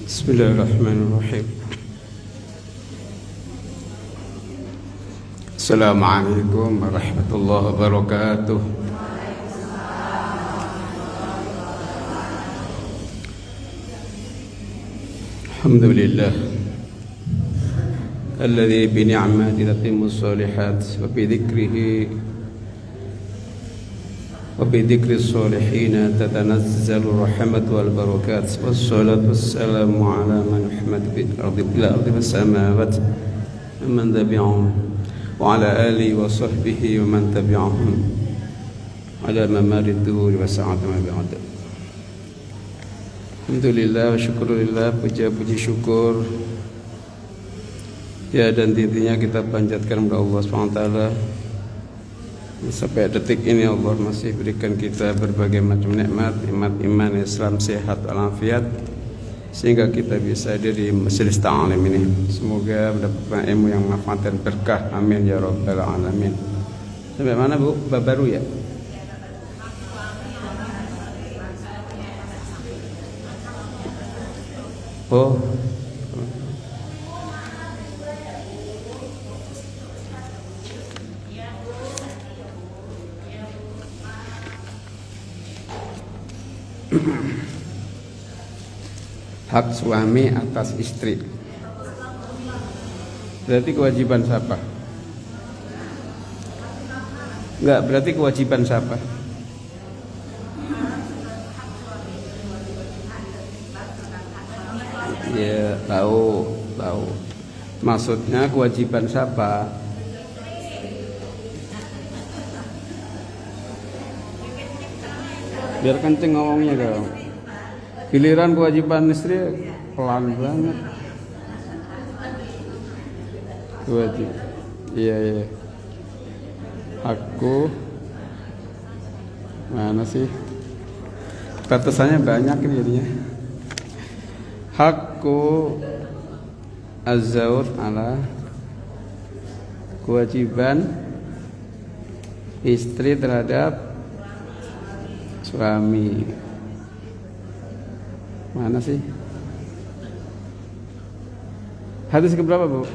Bismillahirrahmanirrahim. Assalamualaikum warahmatullahi wabarakatuh. Alhamdulillah alladzi bi ni'matihi tatimmus shalihat wa bi dhikri shalihin tatanazzalu rahmatu wal barakat wassalatu wassalamu ala man ahmad bil ardi was samawati man tabi'ahum wa ala alihi wa sahbihi wa man tabi'ahum ala mamarid duhur wa sa'at ma bi'ad. Alhamdulillah wa syukurillah, puji syukur ya dan intinya kita panjatkan kepada Allah SWT. Sampai detik ini Allah masih berikan kita berbagai macam nikmat, iman, Islam, sehat, walafiat, sehingga kita bisa hadir di majelis ta'lim ini. Semoga mendapatkan ilmu yang manfaat dan berkah, amin ya rabbal alamin. Sampai mana Bu? Bab baru ya? Oh, hak suami atas istri. Berarti kewajiban siapa? Enggak, berarti kewajiban siapa? Ya, tahu. Maksudnya kewajiban siapa? Biar kenceng ngomongnya dong. Giliran kewajiban istri pelan banget. Wajib. Iya. Aku mana sih? Batasannya banyak ini jadinya. Hakku az-zawj ala, kewajiban istri terhadap suami. Mana sih? Hadis keberapa, Bu?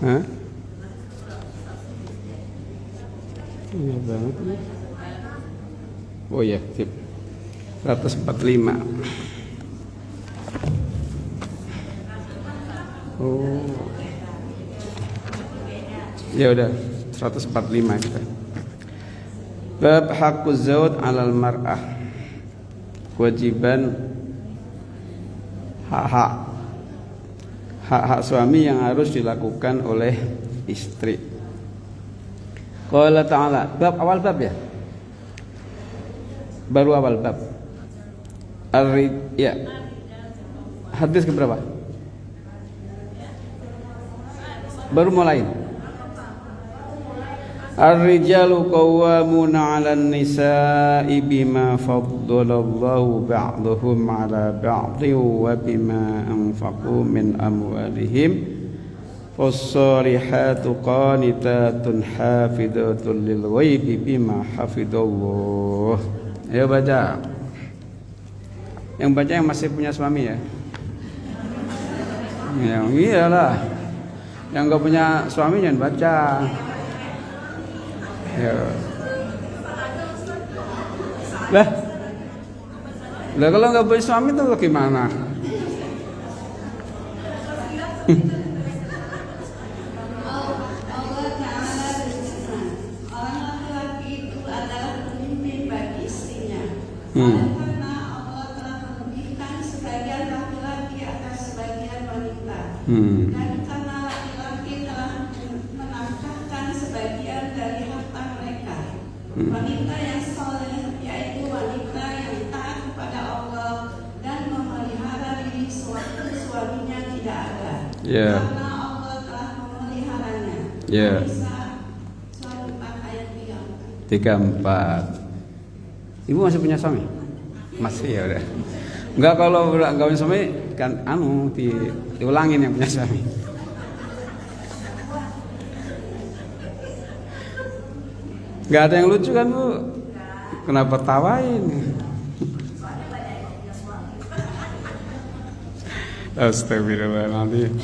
Hah? Iya banget ini. Oh ya, sip. 145. Oh. Ya udah, 145 kita. Bab haqquz zawj 'alal mar'ah. Kewajiban hak suami yang harus dilakukan oleh istri. Qala ta'ala, bab awal bab ya? Baru awal bab. Ya. Hadis keberapa? Baru mulai. Ar-rijalu qawwamuna 'alan nisa'i bima faddalallahu ba'dahum 'ala ba'dhin wa bima anfaqu min amwalihim. Fas-salihatu qanitatun hafidhatun lil ghaibi bima hafidallah. Ayo baca. Yang baca yang masih punya suami ya. Yang iyalah. Yang enggak punya suami jangan baca. Ya. Lah kalau nggak punya suami tuh gimana? Orang laki-laki itu adalah pemimpin bagi istrinya. Karena Allah telah melebihkan sebagian laki-laki atas sebagian wanita. Dan karena laki-laki telah menafkahkan sebagian dari harta mereka. Wanita yang saleh yaitu wanita yang taat kepada Allah dan memelihara diri sewaktu suaminya tidak ada. Karena Allah telah memeliharanya. Surat 4 ayat 34. Ibu masih punya suami? Masih ya udah. Enggak, kalau enggak punya suami kan diulangin yang punya suami. Enggak ada yang lucu kan, Bu? Kenapa tawain? Astagfirullahaladzim.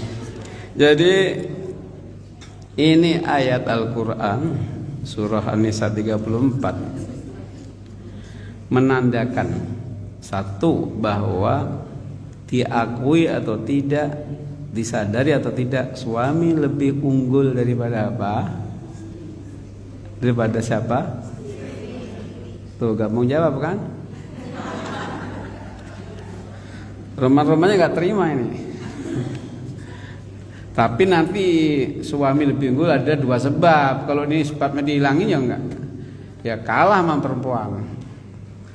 Jadi ini ayat Al-Quran surah An-Nisa 34 menandakan satu, bahwa diakui atau tidak, disadari atau tidak, suami lebih unggul daripada apa? Daripada siapa? Tuh gak mau jawab kan? Roman-romannya gak terima ini. Tapi nanti suami lebih unggul ada dua sebab. Kalau ini sebabnya dihilangin ya enggak, ya kalah sama perempuan.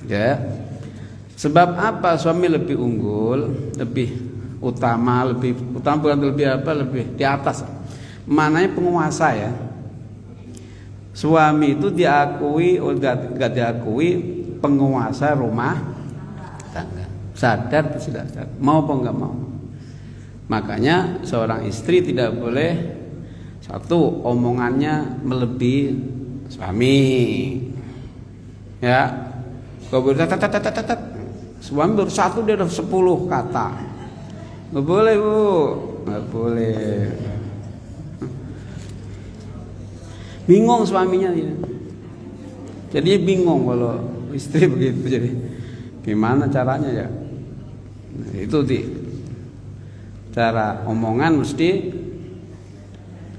Ya. Sebab apa suami lebih unggul, lebih utama bukan lebih apa, lebih di atas. Mananya penguasa ya. Suami itu diakui atau enggak diakui penguasa rumah tangga. Sadar atau tidak sadar, mau apa enggak mau. Makanya seorang istri tidak boleh satu, omongannya melebihi suami. Ya. Kalau berkata suami baru satu dia udah 10 kata. Nggak boleh bu, nggak boleh. Bingung suaminya dia. Jadi bingung kalau istri begitu. Jadi gimana caranya ya? Nah, itu cara omongan mesti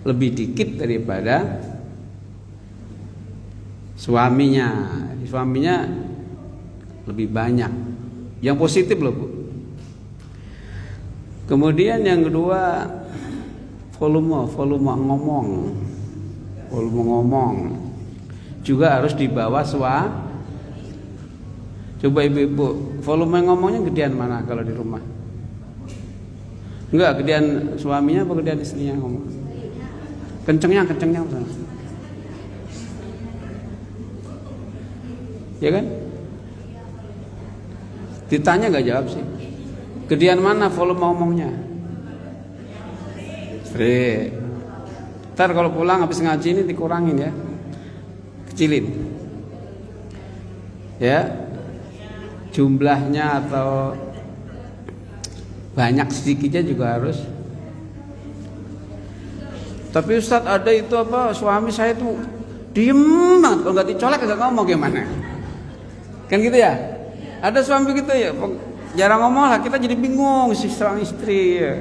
lebih dikit daripada suaminya. Suaminya lebih banyak. Yang positif loh bu. Kemudian yang kedua, volume ngomong juga harus di bawah Coba ibu-ibu, volume ngomongnya gedean mana kalau di rumah? Enggak, gedean suaminya apa gedean istrinya ngomong? Kencengnya misalnya. Ya kan? Ditanya nggak jawab sih. Gedean mana volume ngomongnya? Istri. Ntar kalau pulang habis ngaji ini dikurangin ya, kecilin. Ya, jumlahnya atau banyak sedikitnya juga harus. Tapi Ustadz ada itu apa, suami saya itu diem banget, kalau nggak dicolek nggak ngomong gimana? Kan gitu ya? Ada suami begitu ya, jarang ngomong lah, kita jadi bingung si seorang istri. Ya.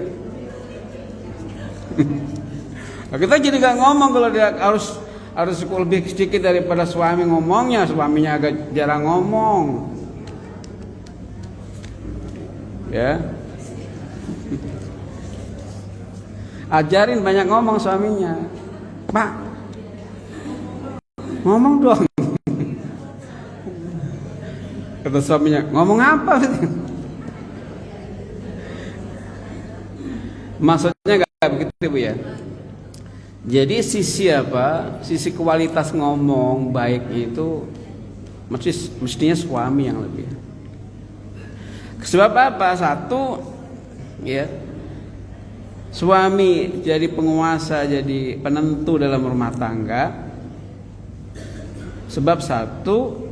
Nah, kita jadi nggak ngomong kalau dia harus lebih sedikit daripada suami ngomongnya, suaminya agak jarang ngomong. Ya. Ajarin banyak ngomong suaminya. Pak, ngomong dong. Kata suaminya, ngomong apa? Maksudnya gak begitu bu ya. Jadi sisi kualitas ngomong baik itu mestinya suami yang lebih. Sebab apa? Satu, ya, suami jadi penguasa, jadi penentu dalam rumah tangga. Sebab satu,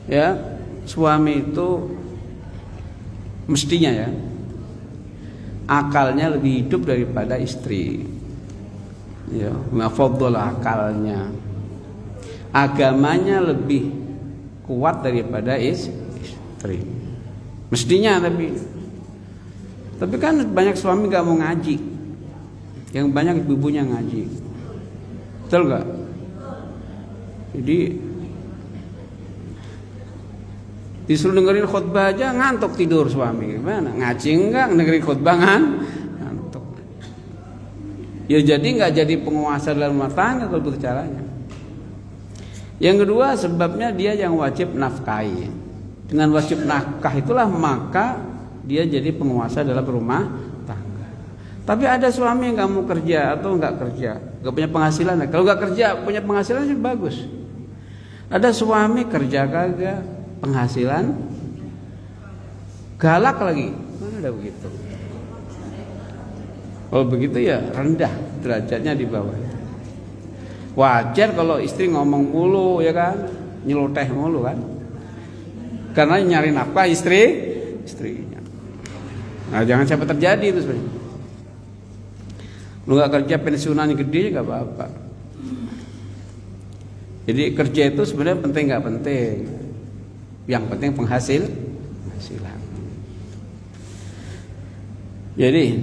ya, suami itu mestinya ya akalnya lebih hidup daripada istri. Ya, mafadhal akalnya. Agamanya lebih kuat daripada istri. Mestinya tapi kan banyak suami gak mau ngaji. Yang banyak ibu-ibunya ngaji. Betul gak? Jadi disuruh dengerin khutbah aja ngantuk tidur suami. Gimana? Ngaji enggak, dengerin khutbah ngantuk. Ya jadi enggak jadi penguasa dalam rumah tangga kalau begitu caranya. Yang kedua sebabnya dia yang wajib nafkahi. Dengan wajib nafkah itulah maka dia jadi penguasa dalam rumah tangga. Tapi ada suami yang enggak mau kerja atau enggak kerja, enggak punya penghasilan. Kalau enggak kerja punya penghasilan sih bagus. Ada suami kerja kagak, penghasilan galak lagi, mana ada begitu? Kalau begitu ya rendah derajatnya di bawah. Wajar kalau istri ngomong mulu ya kan, nyeloteh mulu kan, karena nyari nafkah istrinya. Nah, jangan sampai terjadi itu sebenarnya. Lu nggak kerja pensiunan gede nggak apa-apa. Jadi kerja itu sebenarnya penting nggak penting. Yang penting penghasilan. Jadi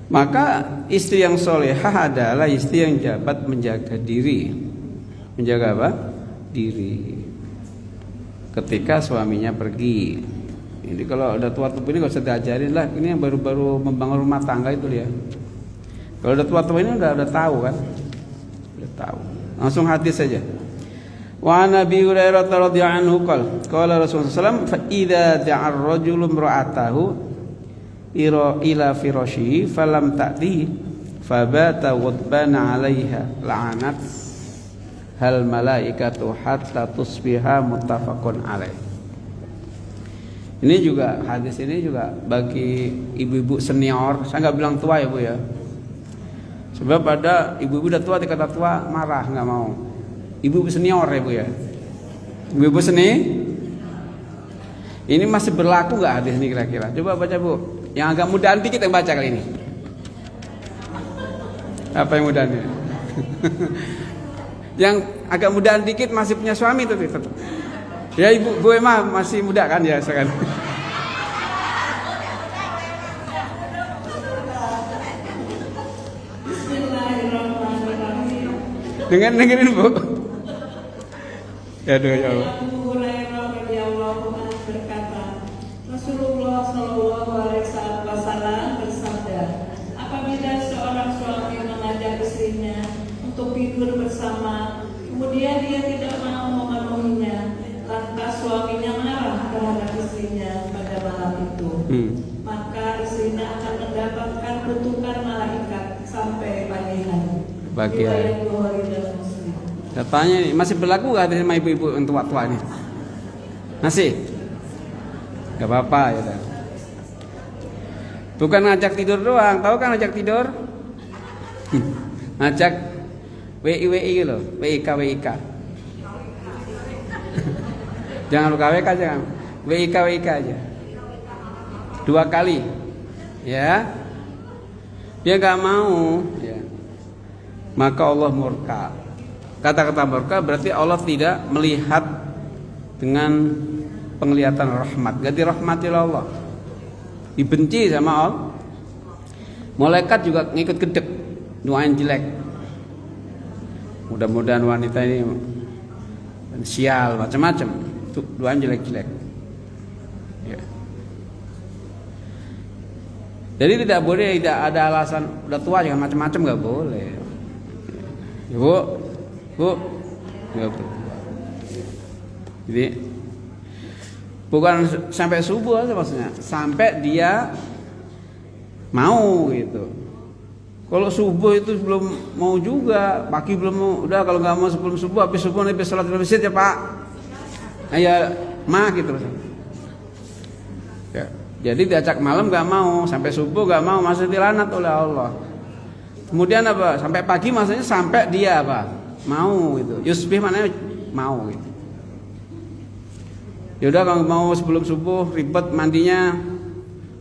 maka istri yang solehah adalah istri yang dapat menjaga diri. Menjaga apa? Diri. Ketika suaminya pergi. Jadi kalau udah tua-tua ini gak usah diajarin lah. Ini yang baru-baru membangun rumah tangga itu dia. Kalau udah tua-tua ini udah tahu kan? Udah tahu. Langsung hadis saja. Wa Nabi Hurairah radhiyallahu anhu qala Rasulullah sallallahu alaihi wasallam fa idza da'a ar-rajulu imra'atahu ila firashihi falam ta'ti fabata ghadbana 'alaiha la'anat hal malaikatu hatta tusbiha muttafaqun alaih. Ini juga hadis ini juga bagi ibu-ibu senior. Saya nggak bilang tua ya Bu ya. Sebab ada ibu-ibu udah tua dikata tua marah nggak mau. Ibu-ibu senior ya Bu ya. Ibu-ibu ini masih berlaku nggak hadis ini kira-kira? Coba baca Bu. Yang agak mudahan dikit yang baca kali ini. Apa yang mudahan ini? Yang agak mudahan dikit masih punya suami tuh tetap. Ya ibu Bu Emma masih muda kan ya sekarang. Dengerin Bu. Ya doa ya Allah. Rasulullah Shallallahu Alaihi Wasallam bersabda, apabila seorang suami mengajak istrinya untuk tidur bersama, kemudian dia tidak mau memenuhinya, lantas suaminya marah terhadap istrinya pada malam itu, maka istrinya akan mendapatkan kutukan malaikat sampai pagi hari. Katanya nih, masih berlaku gak sama ibu-ibu yang tua-tua ini? Masih? Gak apa-apa ya. Bukan ngajak tidur doang, tahu kan ngajak tidur? Ngajak WI loh, WIK. Jangan WK jangan. WIK aja. 2 kali. Ya. Dia gak mau, ya. Maka Allah murka. Kata-kata murka berarti Allah tidak melihat dengan penglihatan rahmat. Ganti rahmatil Allah. Dibenci sama Allah. Malaikat juga ngikut gedek, doain jelek. Mudah-mudahan wanita ini sial macam-macam. Tuh doain jelek-jelek. Ya. Jadi tidak boleh, tidak ada alasan udah tua jangan macam-macam, nggak boleh. Ya, Bu, ya, Bu. Jadi bukan sampai subuh aja maksudnya, sampai dia mau gitu. Kalau subuh itu belum mau juga, pagi belum mau, udah kalau nggak mau sebelum subuh, habis subuh habis sholat di masjid ya Pak. Ya mah gitu. Ya, jadi diajak malam nggak mau, sampai subuh nggak mau, masih dilanat oleh Allah. Kemudian apa? Sampai pagi maksudnya sampai dia apa? Mau gitu. Yusbih maknanya mau gitu. Yaudah kalau mau sebelum subuh ribet mandinya,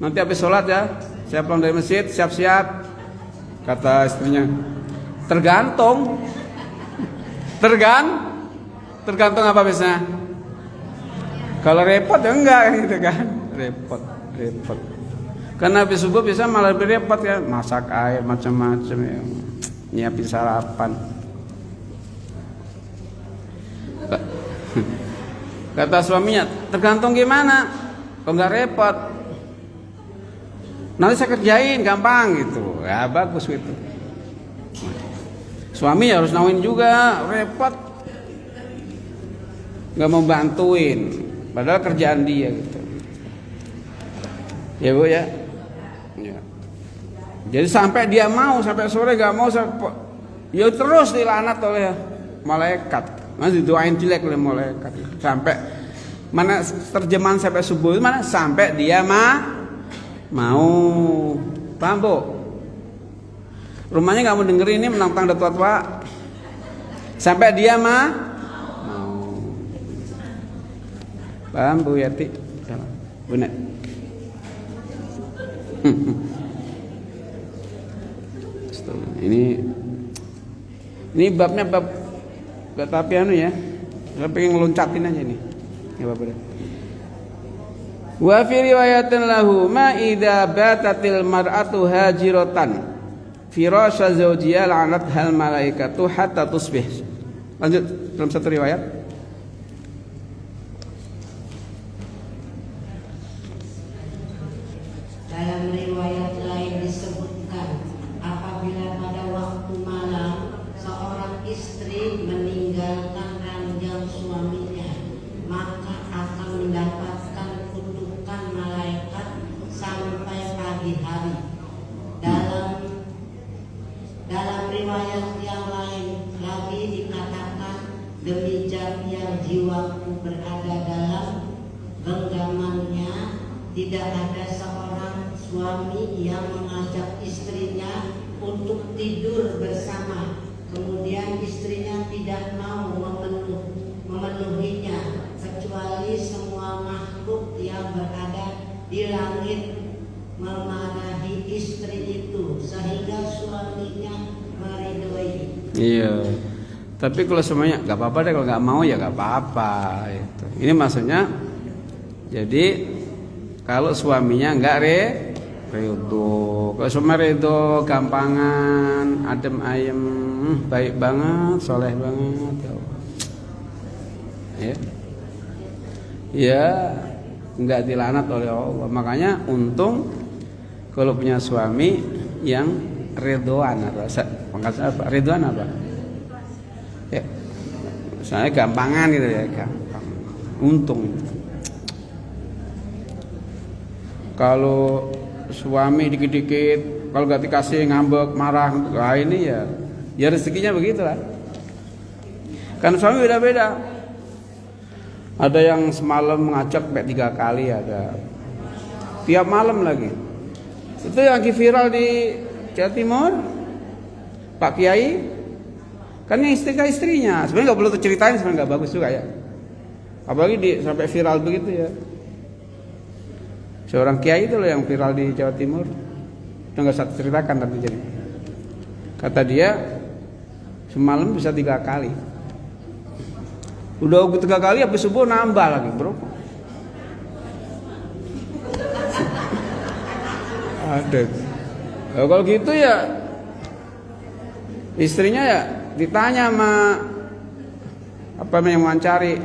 nanti habis sholat ya, saya pulang dari masjid siap-siap. Kata istrinya, tergantung apa biasanya. Kalau repot ya enggak gitu kan, repot. Karena habis subuh bisa malah lebih repot ya, masak air macam-macam ya, nyiapin sarapan. Kata suaminya, tergantung gimana. Kalau nggak repot, nanti saya kerjain gampang gitu. Ya bagus gitu. Suami harus nawin juga, repot. Nggak mau bantuin, padahal kerjaan dia gitu. Ya Bu ya. Jadi sampai dia mau, sampai sore nggak mau, ya terus dilaknat oleh malaikat. Masih doain jelek oleh malaikat. Sampai mana terjemahan sampai subuh itu mana? Sampai dia mau. Paham Bu? Rumahnya nggak mau dengerin, ini menantang udah tua-tua. Sampai dia mau. Paham Bu Yati? Benar. Ini babnya bab gak tapi anu ya. Saya pengen ngeloncatin aja nih. Ya apa deh. Wa fi riwayatin lahu ma idza batatil mar'atu hajiratan firasha zawjiha la'anat hal malaikatu hatta tusbih. Lanjut dalam satu riwayat. Dalam riwayat lain disebutkan apabila pada waktu malam seorang istri meninggalkan ranjang suaminya, maka akan mendapatkan kutukan malaikat sampai pagi hari. Dalam riwayat yang lain lagi dikatakan, demi zat yang jiwaku berada dalam genggamannya, tidak ada seorang suami yang mengajak istrinya untuk tidur bersama, kemudian istrinya tidak mau memenuhinya, kecuali semua makhluk yang berada di langit memarahi istri itu sehingga suaminya meridhoi. Iya. Tapi kalau semuanya nggak apa-apa deh, kalau nggak mau ya nggak apa-apa. Itu. Ini maksudnya, jadi kalau suaminya nggak ridho, kalau suami ridho, gampangan, adem ayem, baik banget, soleh banget, ya nggak dilaknat oleh Allah. Makanya untung kalau punya suami yang ridhoan atau pangkat apa? Ridhoan apa? Ya, misalnya gampangan gitu ya, gampang. Untung. Kalau suami dikit-dikit, kalau gak dikasih ngambek, marah, wah ini ya rezekinya begitulah. Kan suami beda-beda. Ada yang semalam ngajak sampai 3 kali, ada tiap malam lagi. Itu yang lagi viral di Jawa Timur, Pak Kiai, kan yang istrinya. Sebenarnya nggak perlu ceritain, sebenarnya nggak bagus juga ya. Apalagi sampai viral begitu ya. Seorang kiai itu loh yang viral di Jawa Timur. Udah nggak usah ceritakan nanti jadi. Kata dia semalam bisa 3 kali. Udah 3 kali habis subuh nambah lagi, bro. Ada. Kalau gitu ya istrinya ya ditanya sama apa yang mewawancari,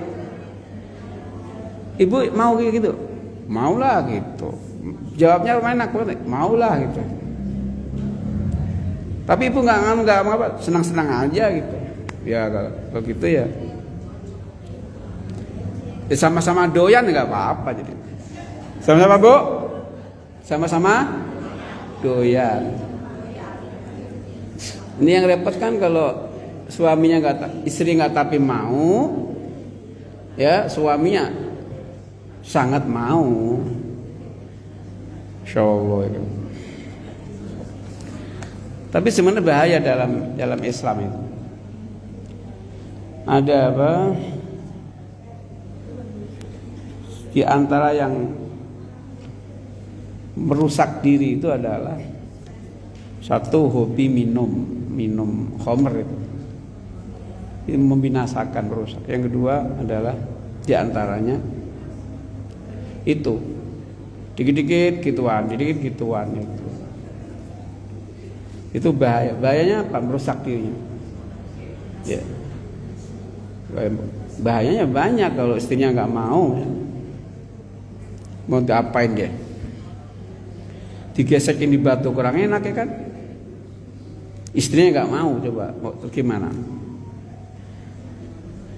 ibu mau kayak gitu? Maulah gitu. Jawabnya lumayan enak banget. Maulah gitu. Tapi ibu nggak apa, senang-senang aja gitu. Ya kalau gitu ya. Sama-sama doyan nggak apa-apa jadi. Sama-sama Bu? Sama-sama doyan. Ini yang repot kan kalau suaminya istri nggak tapi mau, ya suaminya sangat mau. Insyaallah itu. Tapi sebenarnya bahaya dalam Islam itu. Ada apa? Di antara yang merusak diri itu adalah satu, hobi minum khamr itu membinasakan, merusak. Yang kedua adalah di antaranya itu dikit-dikit gituan itu bahaya. Bahayanya apa? Merusak dirinya. Ya. Bahayanya banyak kalau istrinya nggak mau diapain dia? Digesekin di batu kurang enak ya kan? Istrinya nggak mau, coba mau gimana?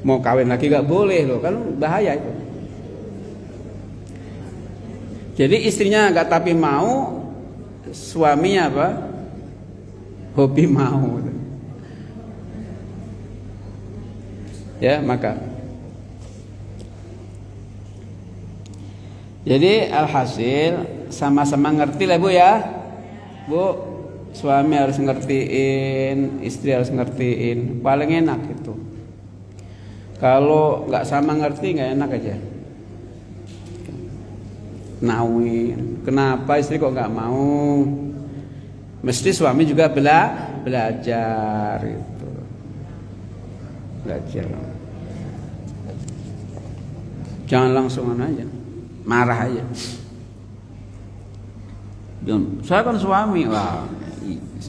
Mau kawin lagi nggak boleh loh, kan bahaya itu. Jadi istrinya nggak tapi mau, suaminya apa? Hobi mau. Ya maka. Jadi alhasil sama-sama ngerti lah Bu ya. Bu, suami harus ngertiin, istri harus ngertiin. Paling enak itu. Kalau nggak sama ngerti nggak enak aja. Nawin. Kenapa istri kok nggak mau? Mesti suami juga belajar itu. Belajar. Jangan langsung aja, marah aja. Saya kan suami, wah,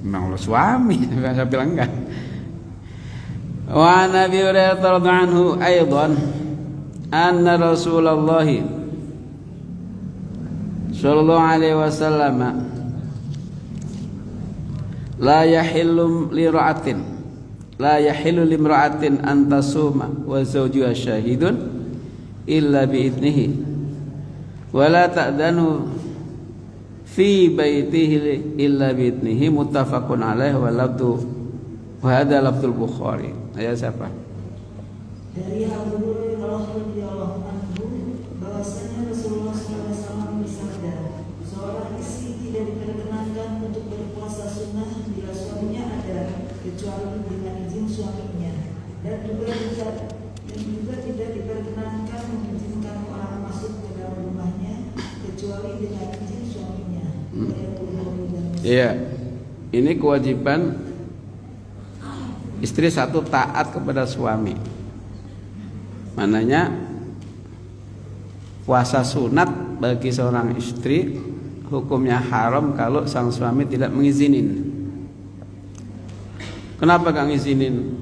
memang suami, saya bilang enggak. Wa Nabi Hurairah radhiyallahu anhu aidan anna Rasulullah sallallahu alaihi wasallam la yahillu limra'atin an tasuma wa zawjuha syahidun illa bi'idnihi wa la ta'danu fi baitihi illa bi'idnihi muttafaqun alaihi wa hadha lafdzul Bukhari. Ayat siapa? Dari Abu Hurairah radhiyallahu anhu bahwasanya Rasulullah SAW bersabda, seorang istri tidak diperkenankan untuk berpuasa sunnah bila suaminya ada kecuali dengan izin suaminya, dan juga tidak diperkenankan mengizinkan orang masuk ke dalam rumahnya kecuali dengan izin suaminya. Iya, ini kewajiban istri satu taat kepada suami. Mananya puasa sunat bagi seorang istri hukumnya haram kalau sang suami tidak mengizinin. Kenapa gak ngizinin?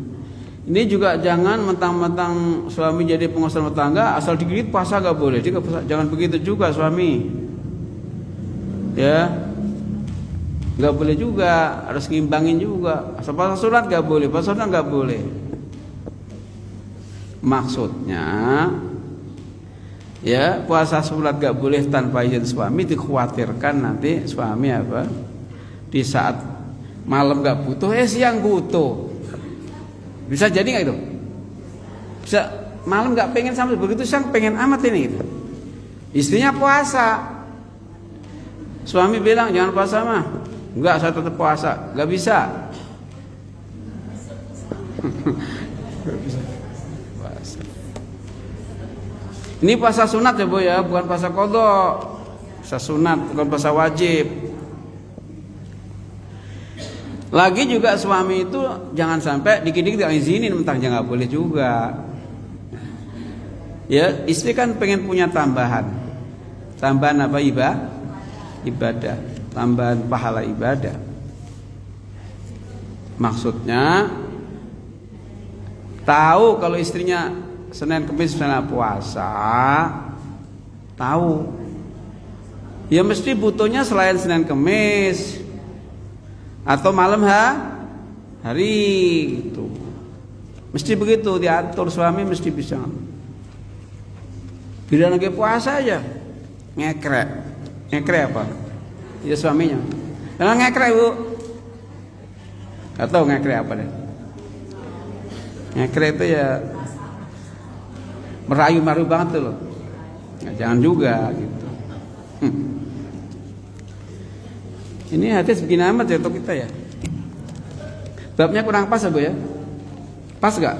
Ini juga jangan mentang-mentang suami jadi pengusaha rumah tangga asal dikit puasa gak boleh. Jangan begitu juga suami. Ya. Gak boleh juga, harus ngimbangin juga. Asal puasa sunat gak boleh, puasa sunat gak boleh. Maksudnya, ya puasa sunat gak boleh tanpa izin suami. Dikhawatirkan nanti suami apa? Di saat malam gak butuh, siang butuh. Bisa jadi gak itu? Bisa malam gak pengen sampai begitu, siang pengen amat ini gitu. Istrinya puasa, suami bilang jangan puasa mah. Enggak, saya tetap puasa. Enggak bisa. Puasa. Ini puasa sunat ya Bu ya, bukan puasa qadha. Puasa sunat, bukan puasa wajib. Lagi juga suami itu jangan sampai dikit-dikit gak izinin, mentang jangan boleh juga. Ya, istri kan pengen punya tambahan. Tambahan apa? Ibadah. Tambahan pahala ibadah. Maksudnya tahu kalau istrinya Senin Kamis misalnya puasa, tahu ya mesti butuhnya selain Senin Kamis atau malam hari gitu. Mesti begitu diatur, suami mesti bisa. Bila lagi puasa aja ngekrek apa? Ya suaminya. Karena ngekrek Bu. Atau ngekrek apa deh? Ngekrek itu ya merayu-merayu banget tuh loh. Nah, jangan juga gitu. Ini hadis begini amat ya untuk kita ya. Babnya kurang pas ya Bu ya? Pas gak?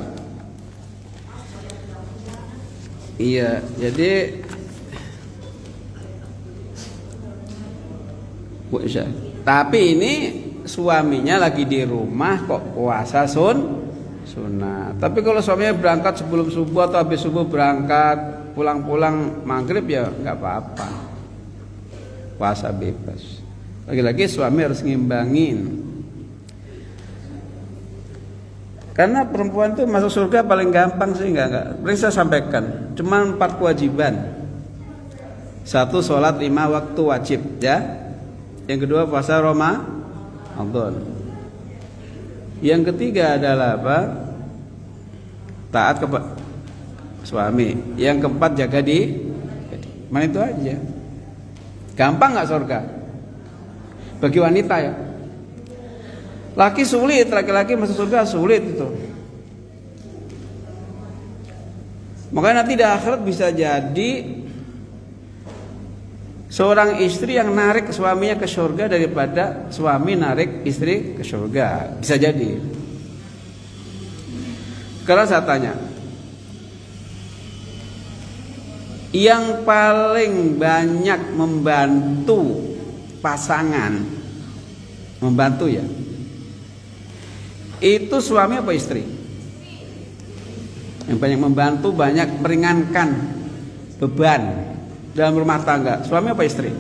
Iya, jadi tapi ini suaminya lagi di rumah kok puasa sunnah. Tapi kalau suaminya berangkat sebelum subuh atau habis subuh berangkat, pulang-pulang maghrib ya nggak apa-apa. Puasa bebas. Lagi-lagi suami harus ngimbangin. Karena perempuan tuh masuk surga paling gampang sih enggak. Beri saya sampaikan, cuma 4 kewajiban. 1, sholat 5 waktu wajib ya. Yang kedua puasa Ramadan. Yang ketiga adalah apa? Taat kepada suami. Yang keempat jaga di mana itu aja. Gampang nggak surga? Bagi wanita ya. Laki sulit, laki-laki masuk surga sulit itu. Makanya nanti di akhirat bisa jadi seorang istri yang narik suaminya ke surga daripada suami narik istri ke surga. Bisa jadi. Kalau saya tanya, yang paling banyak membantu pasangan, membantu ya, itu suami apa istri? Yang banyak membantu, banyak meringankan beban dalam rumah tangga, suami apa istri?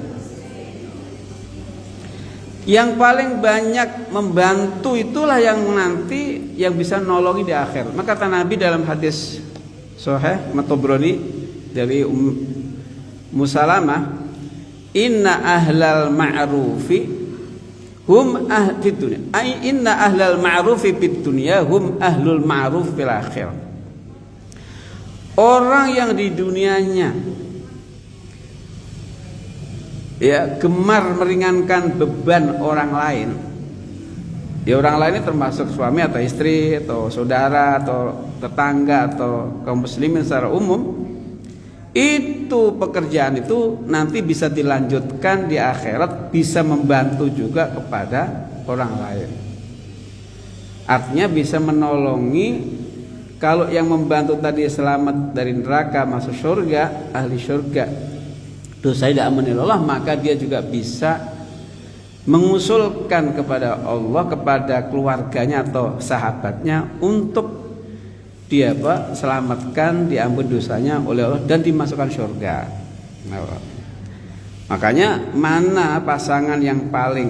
Yang paling banyak membantu itulah yang nanti yang bisa nolongi di akhir. Maka kata Nabi dalam hadis Sahih At-Tabrani dari Ummu Salamah, inna ahlal ma'rufi hum fid dunya, ay inna ahlal ma'rufi fid dunya hum ahlul ma'ruf fil akhir. Orang yang di dunianya ya gemar meringankan beban orang lain, ya orang lain ini termasuk suami atau istri atau saudara atau tetangga atau kaum muslimin secara umum, itu pekerjaan itu nanti bisa dilanjutkan di akhirat, bisa membantu juga kepada orang lain. Artinya bisa menolongi. Kalau yang membantu tadi selamat dari neraka masuk surga, ahli surga, dosa tidak menilai, maka dia juga bisa mengusulkan kepada Allah, kepada keluarganya atau sahabatnya untuk dia selamatkan, diampun dosanya oleh Allah dan dimasukkan surga. Nah, makanya mana pasangan yang paling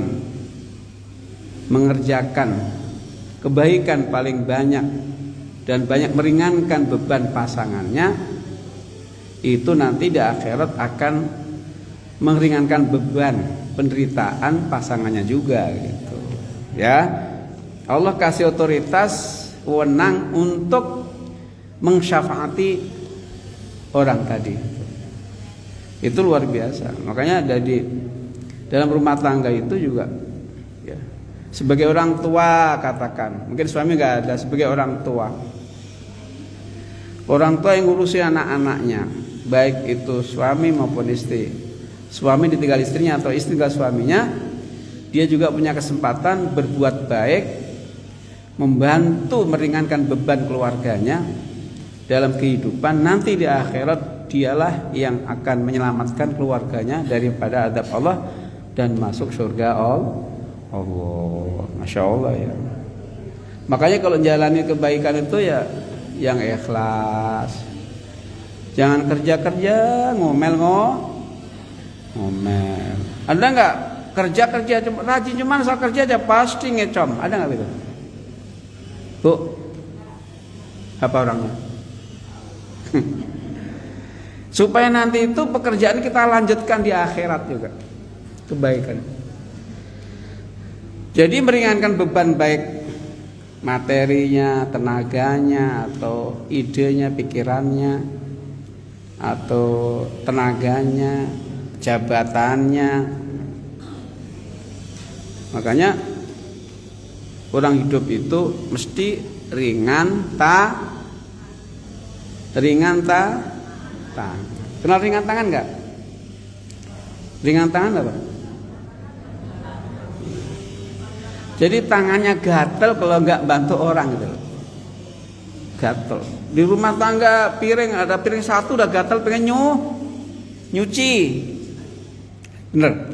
mengerjakan kebaikan paling banyak dan banyak meringankan beban pasangannya, itu nanti di akhirat akan meringankan beban penderitaan pasangannya juga gitu. Ya. Allah kasih otoritas wewenang untuk mensyafaati orang tadi. Itu luar biasa. Makanya ada di dalam rumah tangga itu juga ya, sebagai orang tua katakan, mungkin suami enggak ada, sebagai orang tua yang ngurusi anak-anaknya, baik itu suami maupun istri. Suami ditinggal istrinya atau istri tinggal suaminya, dia juga punya kesempatan berbuat baik, membantu meringankan beban keluarganya dalam kehidupan. Nanti di akhirat dialah yang akan menyelamatkan keluarganya daripada adab Allah dan masuk surga Allah. Masya Allah ya. Makanya kalau menjalani kebaikan itu ya yang ikhlas. Jangan kerja-kerja ngomel. Ada nggak kerja cuma rajin, cuman soal kerja aja pasti ngecom? Ada nggak gitu? Bu, apa orangnya? Supaya nanti itu pekerjaan kita lanjutkan di akhirat juga, kebaikan. Jadi meringankan beban baik materinya, tenaganya, atau idenya, pikirannya, atau tenaganya, jabatannya. Makanya orang hidup itu mesti ringan tangan. Kenal ringan tangan enggak? Ringan tangan apa? Jadi tangannya gatel kalau enggak bantu orang gitu. Gatel. Di rumah tangga ada piring satu udah gatel pengen nyuci. Bener?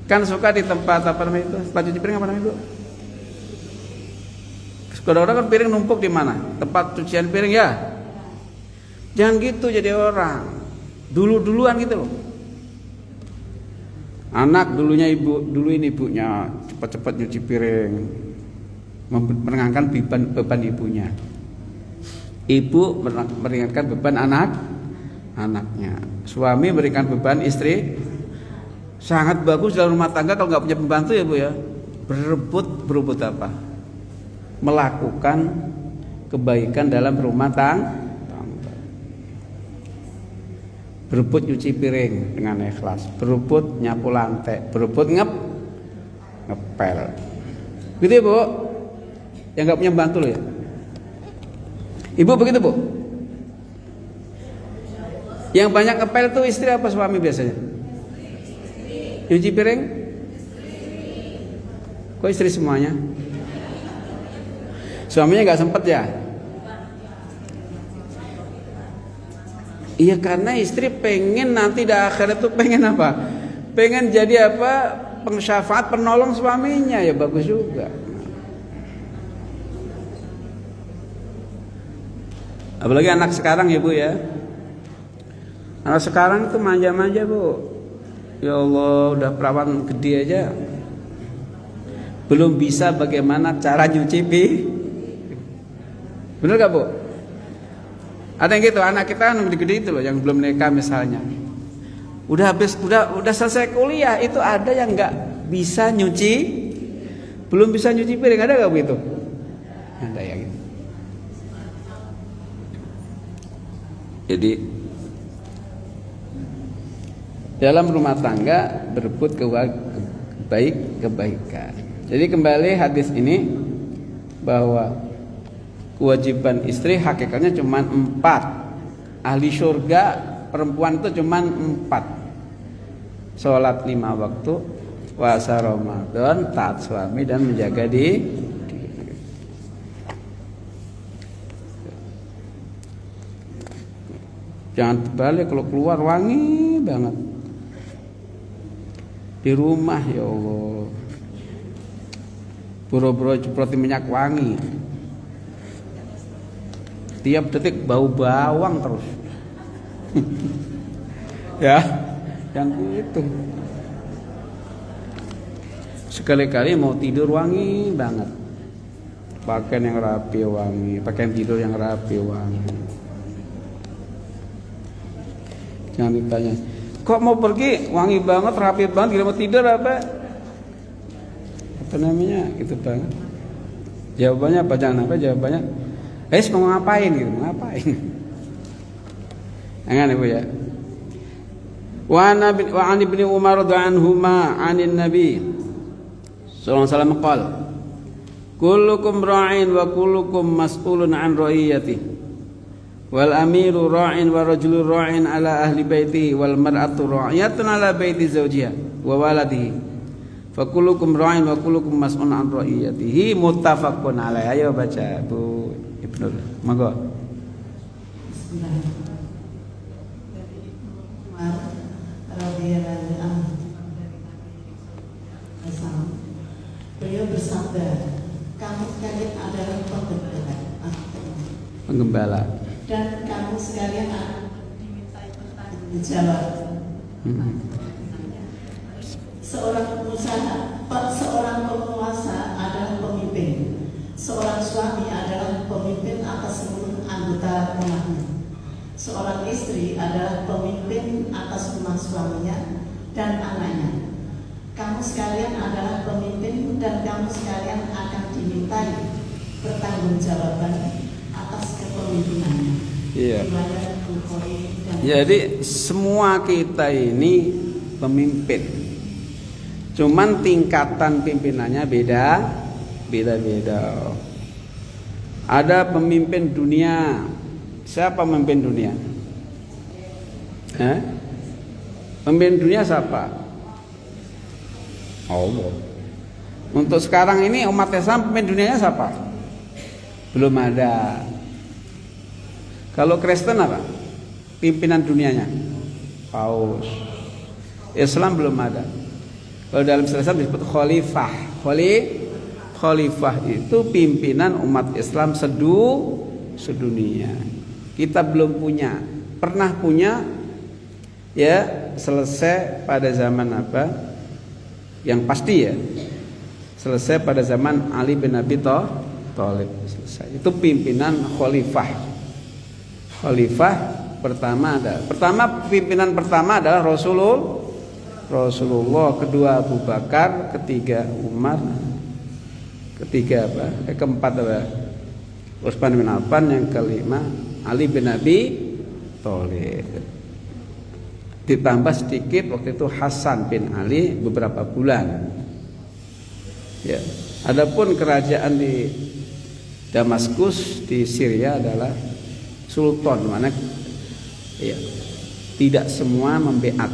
Kan suka di tempat apa namanya itu? Tempat cuci piring apa namanya itu? Kadang-kadang kan piring numpuk di mana? Tempat cucian piring ya. Jangan gitu jadi orang. Duluan gitu loh. Anak dulu ini ibunya cepat-cepat nyuci piring, meringankan beban ibunya. Ibu meringankan beban anaknya. Suami meringankan beban istri. Sangat bagus dalam rumah tangga kalau nggak punya pembantu ya Bu ya. Berebut apa? Melakukan kebaikan dalam rumah tangga. Berebut nyuci piring dengan ikhlas, berebut nyapu lantai, berebut ngepel. Gitu ya Bu? Yang nggak punya bantu loh ya. Ibu begitu Bu? Yang banyak ngepel tuh istri apa suami biasanya? Nyuci piring? Kok istri semuanya? Suaminya nggak sempet ya? Iya, karena istri pengen nanti di akhirat itu pengen apa? Pengen jadi apa? Pengsyafaat, penolong suaminya, ya bagus juga. Apalagi anak sekarang ya Bu ya. Anak sekarang tuh manja-manja Bu. Ya Allah, udah perawan gede aja belum bisa bagaimana cara nyuci bener gak Bu? Ada yang gitu, anak kita kan gede-gede itu loh, yang belum nikah misalnya. Udah selesai kuliah, itu ada yang nggak bisa nyuci, belum bisa nyuci piring, ada nggak begitu? Ada yang gitu. Jadi dalam rumah tangga berebut kebaikan. Jadi kembali hadis ini bahwa kewajiban istri hakikatnya cuma 4. Ahli surga perempuan itu cuma 4. Sholat 5 waktu, puasa Ramadan, taat suami dan menjaga diri. Jangan terbalik, kalau keluar wangi banget. Di rumah ya Allah, boro-boro ceprotin minyak wangi. Tiap detik bau bawang terus. Ya, yang itu. Sekali-kali mau tidur wangi banget. Pakaian yang rapi wangi, pakaian tidur yang rapi wangi. Jangan ditanya, kok mau pergi wangi banget, rapi banget, gila mau tidur apa namanya, gitu banget. Jawabannya apa? Jangan apa jawabannya? Mau ngapain gitu, mau ngapain? Jangan Ibu ya. Wa an Ibnu Umar radhiyallahu anhuma 'anil Nabi sallallahu alaihi wasallam qala kullukum ra'in wa kullukum mas'ulun 'an ra'iyatihi wal amiru ra'in wa rajulu ra'in ala ahli baitihi wal mar'atu ra'iyatun ala baiti zawjiha wa waladihi fa kullukum ra'in wa kullukum mas'ulun 'an ra'iyatihi muttafaqun alaihi. Ayo baca Bu Ibnu. Monggo. Bismillah. Umar radhiyallahu anhu. Beliau bersabda, kamu sekalian adalah penggembala. Dan kamu sekalian dimintai pertanggung jawab. Seorang penguasa adalah pemimpin. Seorang suami adalah pemimpin atas seluruh anggota rumahnya. Seorang istri adalah pemimpin atas rumah suaminya dan anaknya. Kamu sekalian adalah pemimpin dan kamu sekalian akan dimintai pertanggungjawaban atas kepemimpinannya. Iya. Jadi semua kita ini pemimpin. Cuman tingkatan pimpinannya beda-beda. Ada pemimpin dunia. Siapa pemimpin dunia? Pemimpin dunia siapa? Allah. Untuk sekarang ini umat Islam pemimpin dunianya siapa? Belum ada. Kalau Kristen apa? Pimpinan dunianya Paus. Islam belum ada. Kalau dalam Islam disebut khalifah. Khalifah itu pimpinan umat Islam sedunia. Kita belum punya. Pernah punya ya, selesai pada zaman apa? Yang pasti ya, selesai pada zaman Ali bin Abi Thalib. Selesai. Itu pimpinan khalifah. Khalifah pimpinan pertama adalah Rasulullah, kedua Abu Bakar, ketiga Umar, ketiga keempat Utsman bin Affan, yang kelima Ali bin Abi Thalib. Ditambah sedikit waktu itu Hasan bin Ali beberapa bulan. Ya. Adapun kerajaan di Damaskus di Syria adalah sultan, mana ya, tidak semua membeat.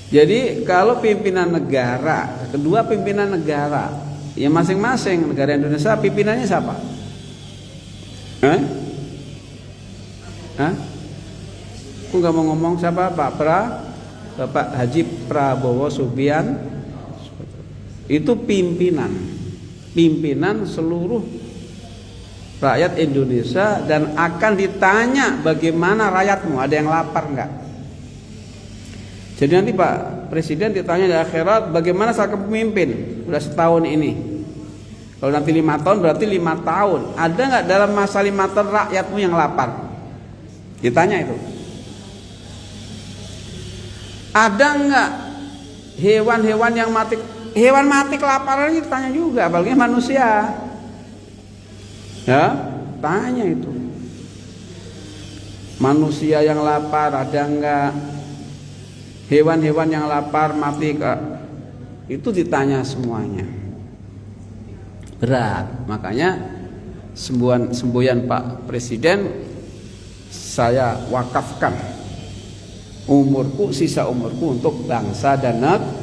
Jadi kalau pimpinan negara, kedua pimpinan negara, ya masing-masing negara Indonesia pimpinannya siapa? Hah? Aku nggak mau ngomong siapa, Bapak Haji Prabowo Subianto. Itu pimpinan seluruh rakyat Indonesia dan akan ditanya bagaimana rakyatmu, ada yang lapar nggak? Jadi nanti Pak Presiden ditanya di akhirat bagaimana saya kepemimpin udah setahun ini. Kalau nanti 5 tahun berarti 5 tahun. Ada nggak dalam masa 5 tahun rakyatmu yang lapar? Ditanya itu. Ada nggak hewan-hewan yang mati? Hewan mati kelaparan ini ditanya juga, apalagi manusia. Ya, tanya itu. Manusia yang lapar ada enggak? Hewan-hewan yang lapar mati itu ditanya semuanya. Berat. Makanya semboyan Pak Presiden saya wakafkan umurku, sisa umurku untuk bangsa dan negara.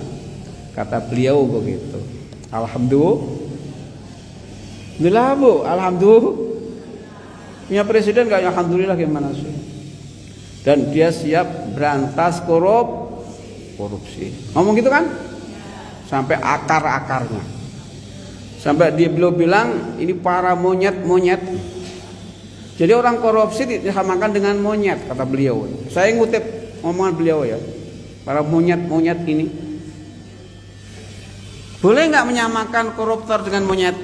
Kata beliau begitu. Alhamdulillah Bu, alhamdulillah. Punya presiden kayak alhamdulillah gimana sih? Dan dia siap berantas korupsi. Ngomong gitu kan? Sampai akar-akarnya. Sampai dia beliau bilang ini para monyet-monyet. Jadi orang korupsi disamakan dengan monyet kata beliau. Saya ngutip omongan beliau ya. Para monyet-monyet ini. Boleh nggak menyamakan koruptor dengan monyet?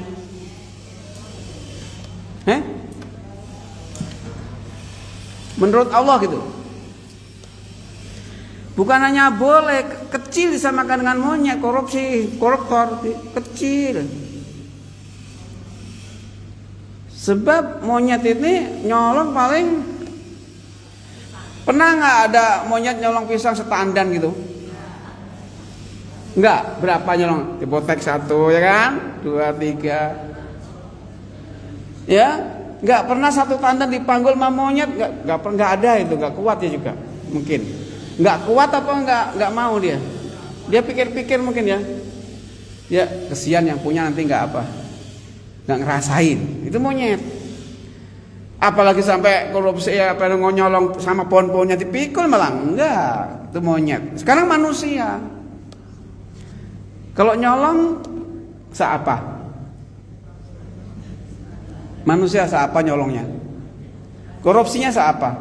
Menurut Allah gitu. Bukan hanya boleh, kecil disamakan dengan monyet, koruptor kecil. Sebab monyet ini nyolong paling, pernah nggak ada monyet nyolong pisang setandan gitu? Enggak, berapa nyolong? Hipotek 1 ya kan? 2, 3. Ya, enggak pernah satu tandan dipanggul sama monyet, enggak ada itu, enggak kuat ya juga. Mungkin. Enggak kuat apa enggak mau dia. Dia pikir-pikir mungkin ya. Ya, kesian yang punya nanti enggak apa. Enggak ngerasain. Itu monyet. Apalagi sampai korupsi ya pada nyolong sama pohon-pohonnya dipikul malah enggak. Itu monyet. Sekarang manusia. Kalau nyolong seapa? Manusia seapa nyolongnya? Korupsinya seapa?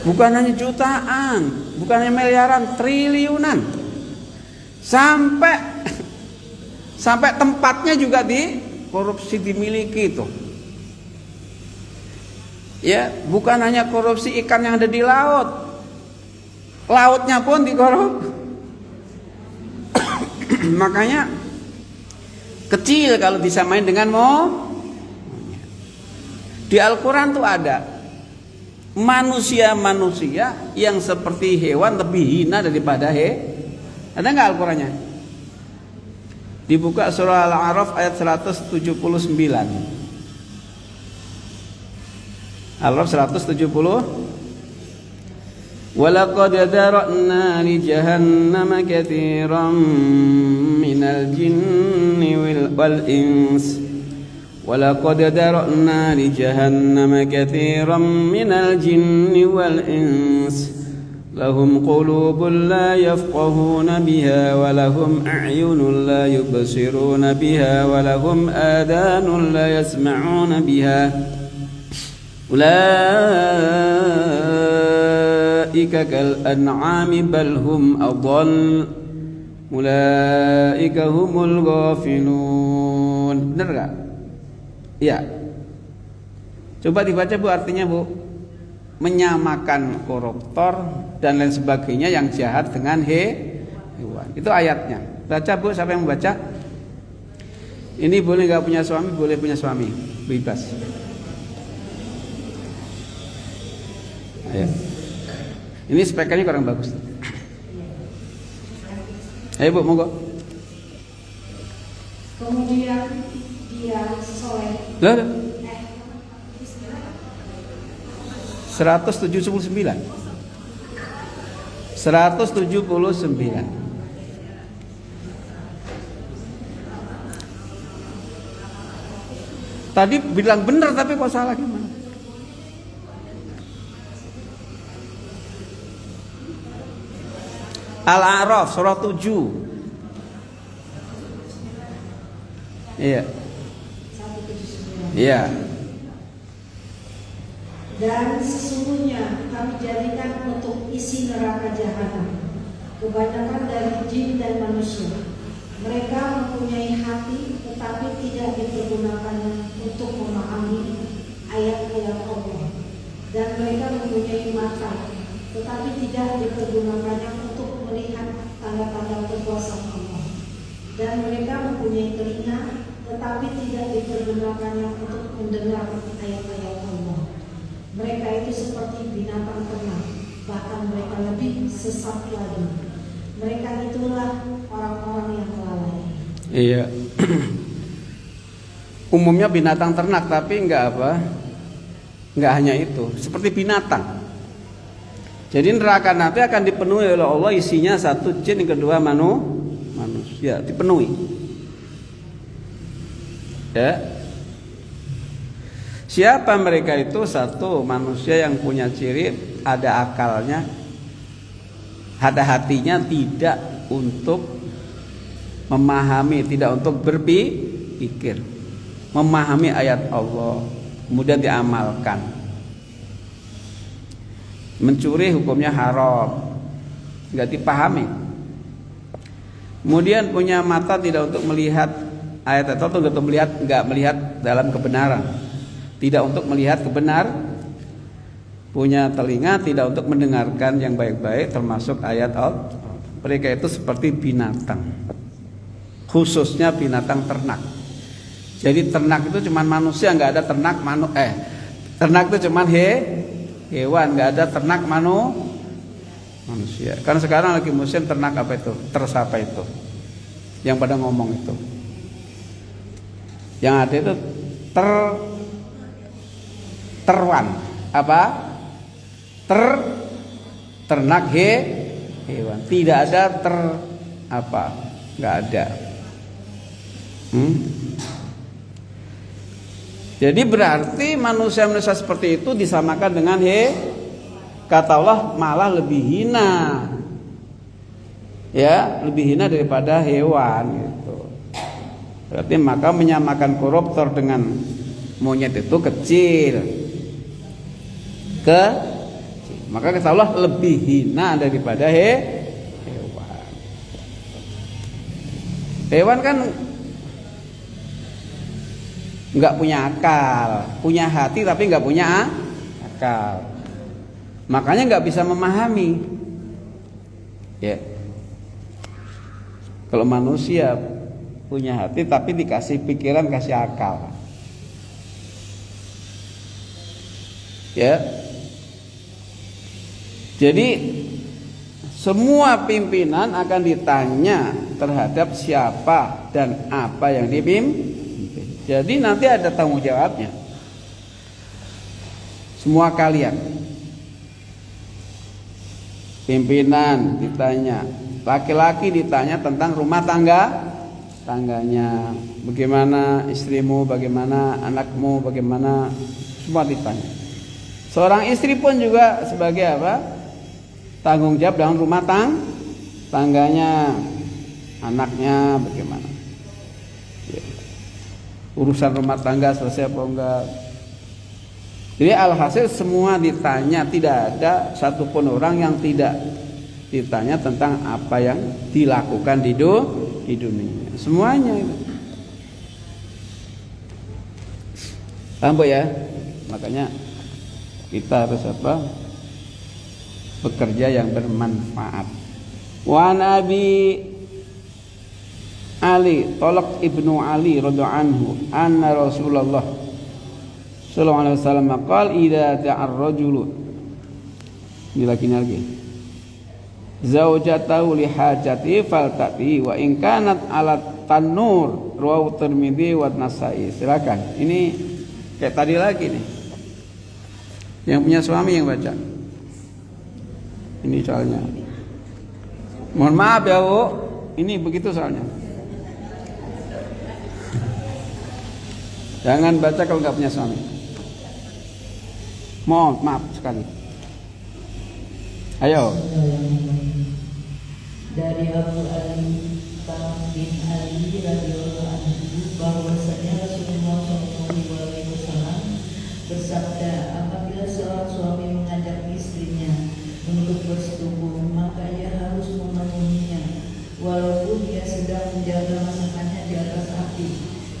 Bukan hanya jutaan, bukan hanya miliaran, triliunan. Sampai tempatnya juga korupsi dimiliki itu. Ya, bukan hanya korupsi ikan yang ada di laut. Lautnya pun dikorupsi. Makanya kecil kalau disamain dengan monyet. Di Al-Quran tuh ada manusia-manusia yang seperti hewan lebih hina daripada Ada nggak Al-Qurannya? Dibuka surah Al-A'raf ayat 179. Al-A'raf 170. وَلَقَدْ ذَرَأْنَا لِجَهَنَّمَ كَثِيرًا مِنَ الْجِنِّ وَالْإِنسِ وَلَقَدْ ذَرَأْنَا لِجَهَنَّمَ كَثِيرًا مِنَ الْجِنِّ وَالْإِنسِ لَهُمْ قُلُوبٌ لَا يَفْقَهُونَ بِهَا وَلَهُمْ أَعْيُنٌ لَا يُبْصِرُونَ بِهَا وَلَهُمْ آذَانٌ لَا يَسْمَعُونَ بِهَا Ulaika kal an'ami bal hum adall. Ulaika humul ghafilun. Benar enggak? Iya. Coba dibaca Bu artinya Bu. Menyamakan koruptor dan lain sebagainya yang jahat dengan hewan. Itu ayatnya. Baca Bu, siapa yang membaca? Ini boleh enggak punya suami, boleh punya suami. Bebas. Ayo. Ini spekernya kurang bagus. Ayo Bu, monggo. Kemudian dia soleh. 179. Tadi bilang benar tapi kok salah gimana? Al-A'raf surah 7. Iya. 179. Iya. Dan sesungguhnya kami jadikan untuk isi neraka jahanam kebanyakan dari jin dan manusia. Mereka mempunyai hati tetapi tidak dipergunakannya untuk memahami ayat-ayat Allah. Dan mereka mempunyai mata tetapi tidak dipergunakannya untuk melihat tanda-tanda kekuasaan Allah. Dan mereka mempunyai telinga tetapi tidak dipergunakannya untuk mendengar ayat-ayat Allah. Mereka itu seperti binatang ternak, bahkan mereka lebih sesat lagi. Mereka itulah orang-orang yang lalai. Iya. Umumnya binatang ternak, tapi enggak hanya itu, seperti binatang. Jadi neraka nanti akan dipenuhi oleh Allah, isinya satu jin, yang kedua manusia, dipenuhi. Ya. Siapa mereka itu? Satu, manusia yang punya ciri ada akalnya, ada hatinya, tidak untuk memahami, tidak untuk berpikir, memahami ayat Allah, kemudian diamalkan. Mencuri hukumnya haram, nggak dipahami. Kemudian punya mata tidak untuk melihat ayat atau untuk nggak melihat dalam kebenaran, tidak untuk melihat kebenar. Punya telinga tidak untuk mendengarkan yang baik-baik, termasuk ayat Allah. Mereka itu seperti binatang, khususnya binatang ternak. Jadi ternak itu cuman manusia, nggak ada ternak ternak itu cuman hewan, nggak ada ternak manusia. Karena sekarang lagi musim ternak apa itu? Tersapa itu, yang pada ngomong itu. Yang ada itu terwan apa? Ternak hewan. Tidak ada nggak ada. Jadi berarti manusia-manusia seperti itu disamakan dengan kata Allah malah lebih hina. Ya, lebih hina daripada hewan gitu. Berarti maka menyamakan koruptor dengan monyet itu kecil. Maka kata Allah lebih hina daripada hewan. Hewan kan nggak punya akal, punya hati tapi nggak punya akal. Makanya nggak bisa memahami. Ya. Kalau manusia punya hati tapi dikasih pikiran, kasih akal. Ya. Jadi semua pimpinan akan ditanya terhadap siapa dan apa yang dipimpin. Jadi nanti ada tanggung jawabnya. Semua kalian. Pimpinan ditanya, laki-laki ditanya tentang rumah tangganya. Bagaimana istrimu, bagaimana anakmu, bagaimana, semua ditanya. Seorang istri pun juga sebagai apa? Tanggung jawab dalam rumah tangganya, anaknya bagaimana, ya. Urusan rumah tangga selesai apa enggak. Jadi alhasil semua ditanya, tidak ada satupun orang yang tidak ditanya tentang apa yang dilakukan di dunia. Semuanya itu. Paham ya? Makanya kita harus bekerja yang bermanfaat. Wa Nabi Ali Talaq ibnu Ali radhiyallahu anhu anna Rasulullah sallallahu alaihi wasallam qala idza da'a ar-rajulu lagi zaujatahu li hajati faltati wa in kanat ala tanur rawahu Tirmidzi wa Nasa'i. Silakan. Ini kayak tadi lagi nih. Yang punya suami yang baca. Ini soalnya. Mohon maaf ya Bu, ini begitu soalnya. Jangan baca kalau nggak punya suami. Mohon maaf sekali. Ayo. Dari Abu Ali bin Ali radhiyallahu anhu bahwasanya Rasulullah SAW bersabda, apabila seorang suami mengajak istrinya untuk bersetubuh, maka ia harus memenuhinya walaupun ia sedang menjaga masakannya di atas api.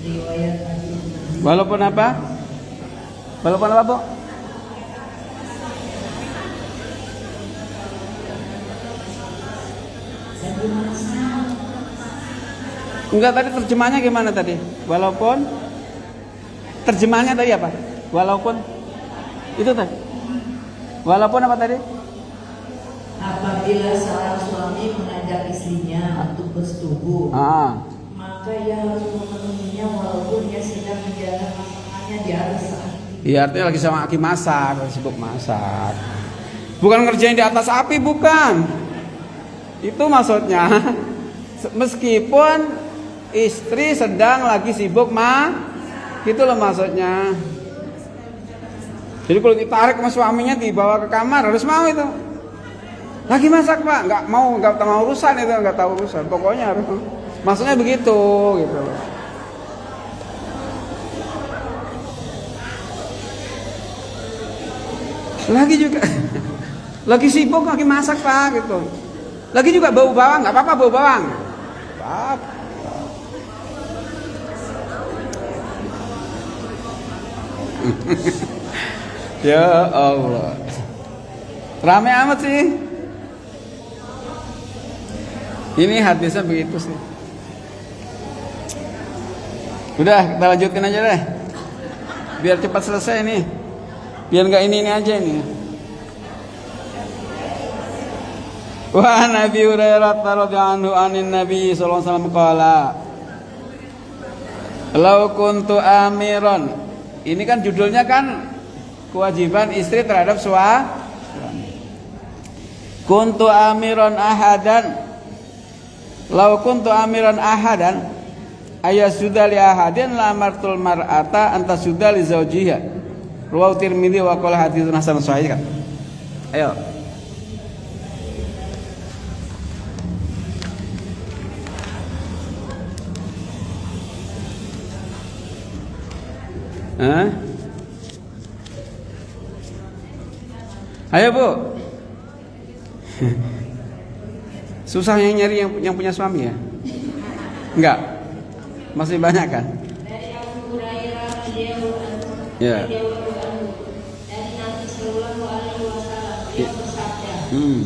Riwayat At-Tirmidzi. Walaupun apa? Walaupun apa, Bu? Enggak, tadi terjemahnya gimana tadi? Walaupun terjemahnya tadi apa? Walaupun itu tadi. Walaupun apa tadi? Apabila seorang suami mengajak istrinya untuk bersetubuh, maka ia harus memenuhinya walaupun ia sedang menjaga masakannya di atas api. Iya, artinya lagi masak, lagi sibuk masak. Bukan ngerjain di atas api, bukan. Itu maksudnya. Meskipun istri sedang lagi sibuk gitu loh maksudnya. Jadi kalau ditarik sama suaminya dibawa ke kamar harus mau itu. Lagi masak, Pak, nggak mau urusan itu, nggak tahu urusan. Pokoknya harus. Maksudnya begitu gitu. Lagi juga lagi sibuk lagi masak, Pak, gitu. Lagi juga bau bawang, nggak apa-apa bau bawang. Ya Allah, rame amat sih. Ini hadisnya begitu sih. Udah, kita lanjutin aja deh, biar cepat selesai nih. Biar nggak ini aja ini. Wa Nabi Hurairah radhiyallahu anhu anin Nabi sallallahu alaihi wasallam qala, "Lau kuntu amiran." Ini kan judulnya kan kewajiban istri terhadap suami. Kuntu amiran ahadan. Lau kuntu amiran ahadan ayasuda li ahadin la amartul mar'ata anta suda li zawjiha. Rawahu Tirmidzi wa qala haditsun hasan sahih kan. Ayo. Ayo, Bu. Susah yang nyari yang punya suami ya? Enggak. Masih banyak kan? Dari Abu Hurairah radhiyallahu anhu. Ya. Dari Nabi sallallahu alaihi wasallam beliau bersabda,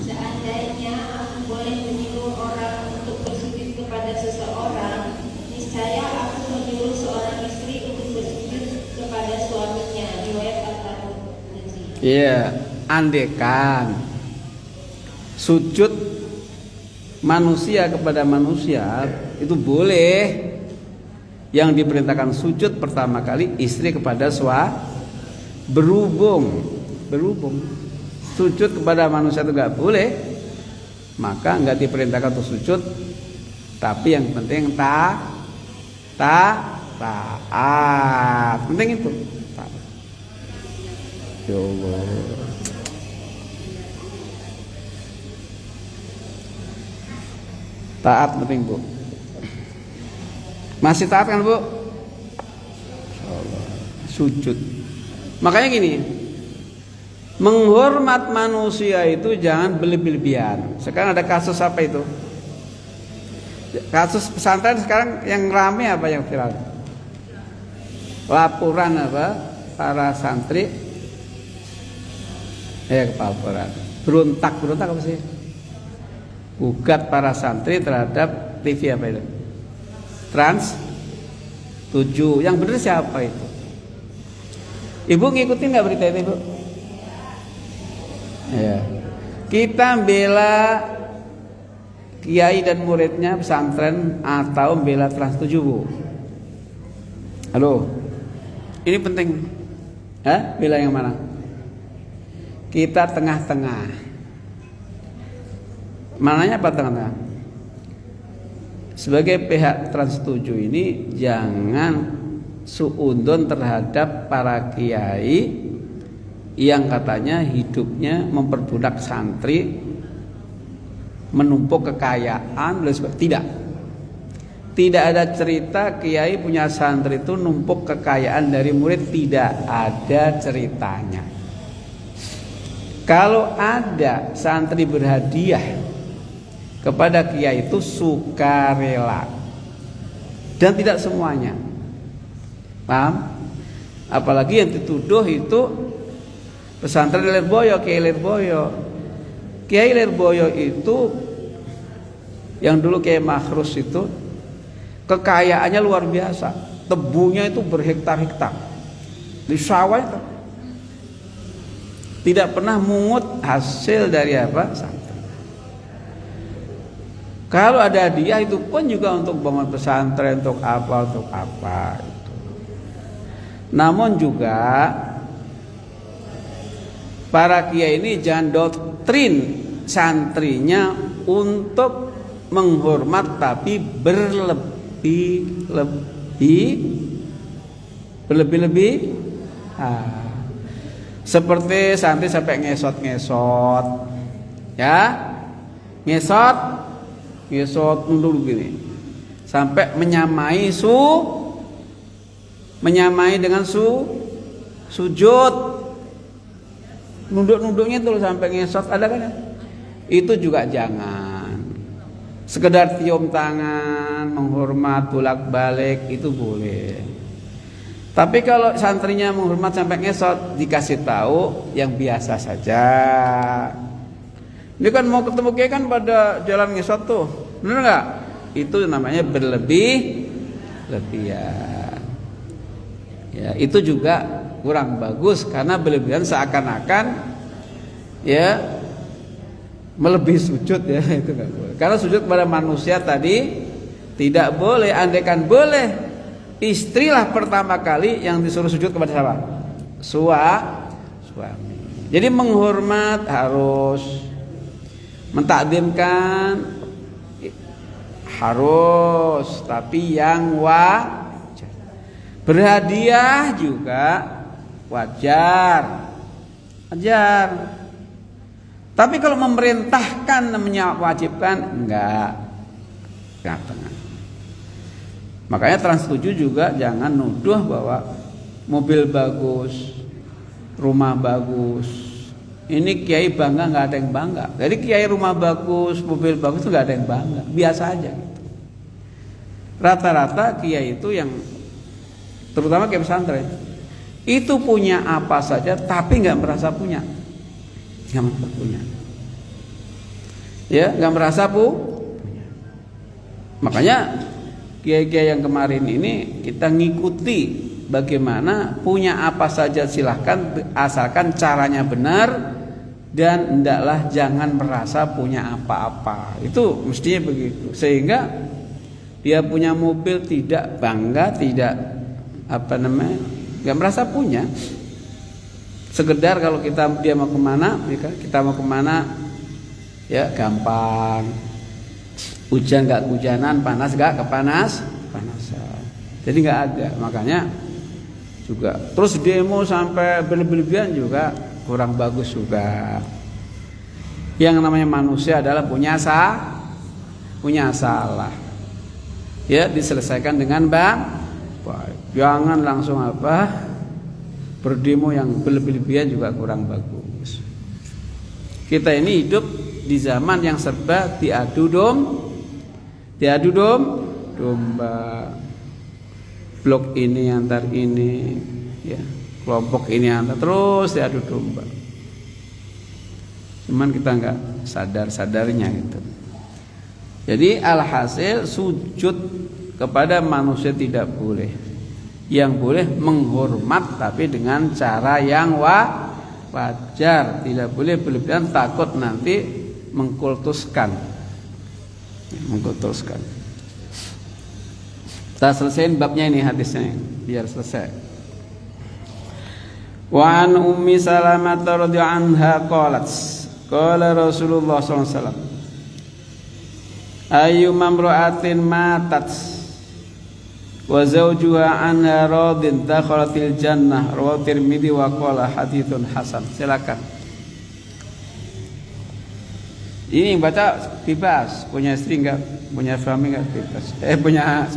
seandainya aku boleh menyuruh orang untuk bersujud kepada seseorang, niscaya aku menyuruh seorang istri untuk bersujud kepada suaminya. Riwayat At-Tirmidzi. Iya, andekan sujud manusia kepada manusia itu boleh. Yang diperintahkan sujud pertama kali istri kepada berhubung sujud kepada manusia itu nggak boleh, maka nggak diperintahkan untuk sujud. Tapi yang penting taat, penting itu. Ya Allah. Taat penting, Bu. Masih taat kan, Bu? Sujud. Makanya gini, menghormat manusia itu jangan berlebihan. Sekarang ada kasus apa itu? Kasus pesantren sekarang yang rame apa yang viral? Laporan apa? Para santri laporan. Berontak apa sih? Gugat para santri terhadap TV apa itu? Trans 7. Yang benar siapa itu? Ibu ngikutin nggak berita itu, Ibu? Ya. Kita bela kiai dan muridnya pesantren atau bela Trans 7, Bu? Halo. Ini penting. Bela yang mana? Kita tengah-tengah. Mananya apa tengah-tengah? Sebagai pihak Trans 7 ini jangan suudzon terhadap para kiai yang katanya hidupnya memperbudak santri, menumpuk kekayaan, tidak ada cerita kiai punya santri itu numpuk kekayaan dari murid, tidak ada ceritanya. Kalau ada santri berhadiah kepada kiai itu sukarela, dan tidak semuanya, paham? Apalagi yang dituduh itu pesantren Lirboyo, Kiai Lirboyo. Kiai Lirboyo itu yang dulu Kiai Makhrus itu kekayaannya luar biasa, tebunya itu berhektar-hektar di sawah itu, tidak pernah mungut hasil dari apa? Santri. Kalau ada hadiah itu pun juga untuk bangun pesantren, untuk apa gitu. Namun juga para kiai ini jangan doktrin santrinya untuk menghormat tapi berlebih-lebih. Seperti santri sampai ngesot, ya, ngesot dulu gini, sampai menyamai dengan sujud, nunduk-nunduknya tuh sampai ngesot, ada kan? Itu juga jangan. Sekedar cium tangan, menghormat bolak-balik itu boleh. Tapi kalau santrinya menghormat sampai ngesot, dikasih tahu yang biasa saja. Ini kan mau ketemu kiai kan pada jalan ngesot tuh, benar nggak? Itu namanya berlebihan. Ya, itu juga kurang bagus karena berlebihan seakan-akan ya melebihi sujud, ya itu nggak boleh. Karena sujud kepada manusia tadi tidak boleh. Andaikan boleh, istrilah pertama kali yang disuruh sujud kepada siapa? Suami. Jadi menghormat harus, mentakdimkan harus, tapi yang berhadiah juga wajar. Tapi kalau memerintahkan mewajibkan, enggak tengah. Makanya Trans 7 juga jangan nuduh bahwa mobil bagus, rumah bagus. Ini kiai bangga, nggak ada yang bangga. Jadi kiai rumah bagus, mobil bagus itu nggak ada yang bangga, biasa aja gitu. Rata-rata kiai itu yang terutama kiai pesantren itu punya apa saja tapi nggak merasa punya, ya nggak merasa punya. Makanya kiai-kiai yang kemarin ini kita ngikuti bagaimana punya apa saja silahkan, asalkan caranya benar dan hendaklah jangan merasa punya apa-apa. Itu mestinya begitu, sehingga dia punya mobil tidak bangga, tidak nggak merasa punya. Sekedar kalau dia mau kemana, kita mau kemana, ya gampang. Hujan nggak kehujanan, panas nggak panasan. Jadi nggak ada. Makanya juga terus demo sampai berlebihan juga kurang bagus juga. Yang namanya manusia adalah punya salah. Ya diselesaikan dengan baik. Jangan langsung berdemo yang berlebihan juga kurang bagus. Kita ini hidup di zaman yang serba diadu domba. Blok ini antar ini, ya, kelompok ini antar, terus diadu domba. Cuman kita nggak sadar-sadarnya gitu. Jadi alhasil sujud kepada manusia tidak boleh. Yang boleh menghormat tapi dengan cara yang wajar. Tidak boleh berlebihan, takut nanti mengkultuskan. Kita selesaiin babnya ini, hadisnya biar selesai. Wa an Ummi Salamah radhiyallahu anha qalat qala Rasulullah sallallahu alaihi wasallam ayyuma imra'atin matat wa zawjuha anha radin dakhalatil jannah, rawahu Tirmidzi wa qala haditsun hasan. Silakan. Ini yang baca bebas, punya istri enggak, punya suami enggak bebas. Punya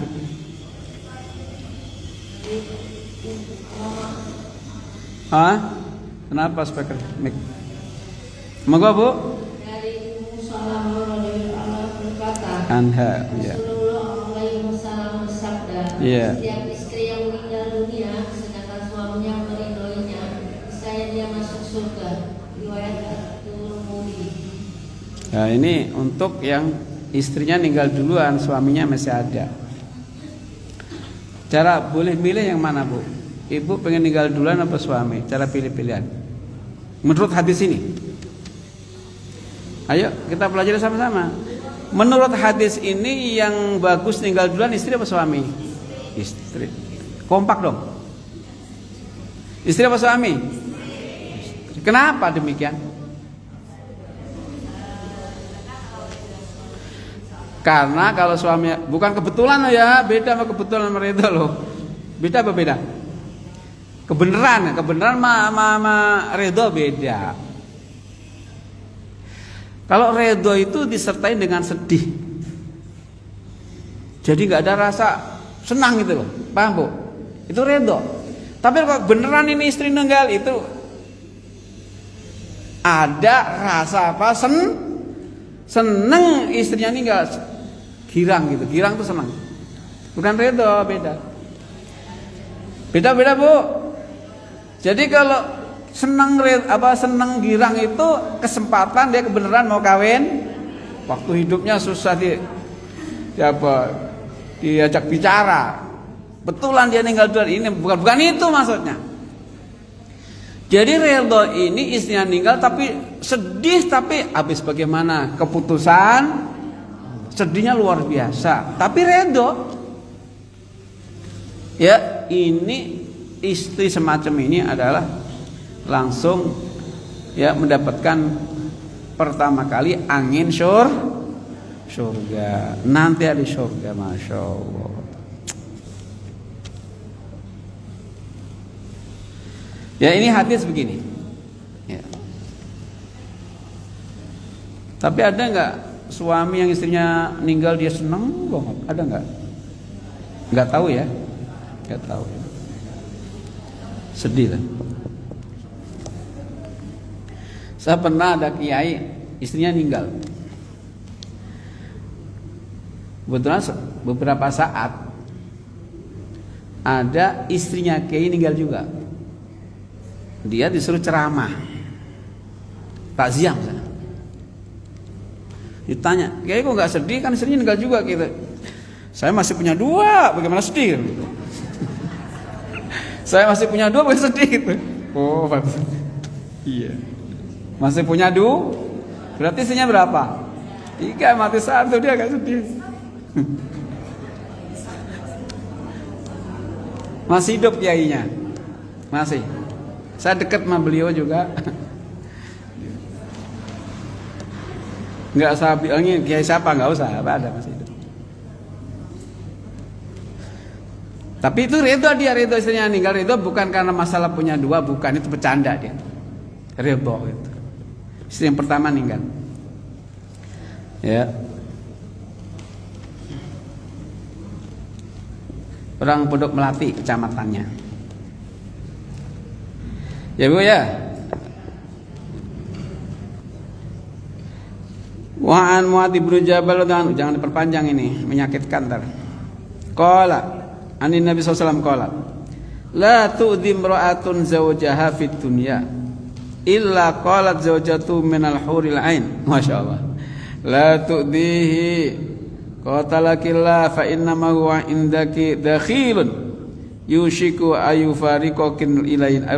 Kenapa speaker mic? Moga Bu? Dari Ummu Salamah radhiyallahu anha berkata, Anha, ya. Rasulullah SAW bersabda, Iya. setiap istri yang meninggal dunia sedangkan suaminya meridhoinya, niscaya dia masuk surga. Riwayat At-Tirmidzi. Nah, ini untuk yang istrinya meninggal duluan, suaminya masih ada. Cara boleh milih yang mana, Bu? Ibu pengen meninggal duluan apa suami? Cara pilih-pilihan. Menurut hadis ini. Ayo kita pelajari sama-sama. Menurut hadis ini yang bagus meninggal duluan istri apa suami? Istri. Kompak dong. Istri apa suami? Istri. Kenapa demikian? Karena kalau suami, bukan kebetulan loh ya, beda sama kebetulan mereka loh. Beda apa beda? Kebenaran sama redho beda. Kalau redho itu disertai dengan sedih, jadi nggak ada rasa senang gitu loh, paham Bu? Itu redho. Tapi kalau beneran ini istri ninggal itu ada rasa apa? Seneng istrinya ninggal, girang gitu, girang tuh senang. Bukan redho, beda Bu. Jadi kalau senang girang itu kesempatan dia kebenaran mau kawin, waktu hidupnya susah diajak bicara, betulan dia ninggal duluan, ini bukan itu maksudnya. Jadi redho ini istrinya ninggal tapi sedih, tapi habis bagaimana keputusan, sedihnya luar biasa, tapi redho. Ya, ini istri semacam ini adalah langsung ya mendapatkan pertama kali angin surga. Nanti ada surga, masya Allah. Ya, ini hadis begini. Ya. Tapi ada nggak suami yang istrinya meninggal dia senang banget? Ada nggak? Nggak tahu ya. Nggak tahu. Sedih lah. Saya pernah ada kiai istrinya meninggal. Kebetulan beberapa saat ada istrinya kiai meninggal juga. Dia disuruh ceramah, takziah. Ditanya, kiai kok nggak sedih, kan istrinya meninggal juga gitu. Saya masih punya 2, bagaimana sedih? Saya masih punya 2, bukan sedih gitu. Oh, bagus. Iya. Masih punya 2, berarti istrinya berapa? 3, mati 1, dia agak sedih. Masih hidup kiainya. Masih. Saya dekat sama beliau juga. Enggak usah bilangin kiai siapa, enggak usah, ada masih hidup. Tapi itu redho istrinya meninggal, redho bukan karena masalah punya 2, bukan, itu bercanda dia. Redho itu. Istri yang pertama meninggal. Ya. Orang Pondok Melati kecamatannya. Ya Bu ya. Wa an Muadz bin Jabal, jangan diperpanjang ini, menyakitkan ntar. Qala Anin Nabi SAW qala, la tu'dhi imra'atun zawjaha fid dunya illa qalat zawjatu minal huril ain. Masyaallah. La tu'dhihi qatalakillah fa innama huwa indaki dakhilun yushiku ayufariqakin ilaina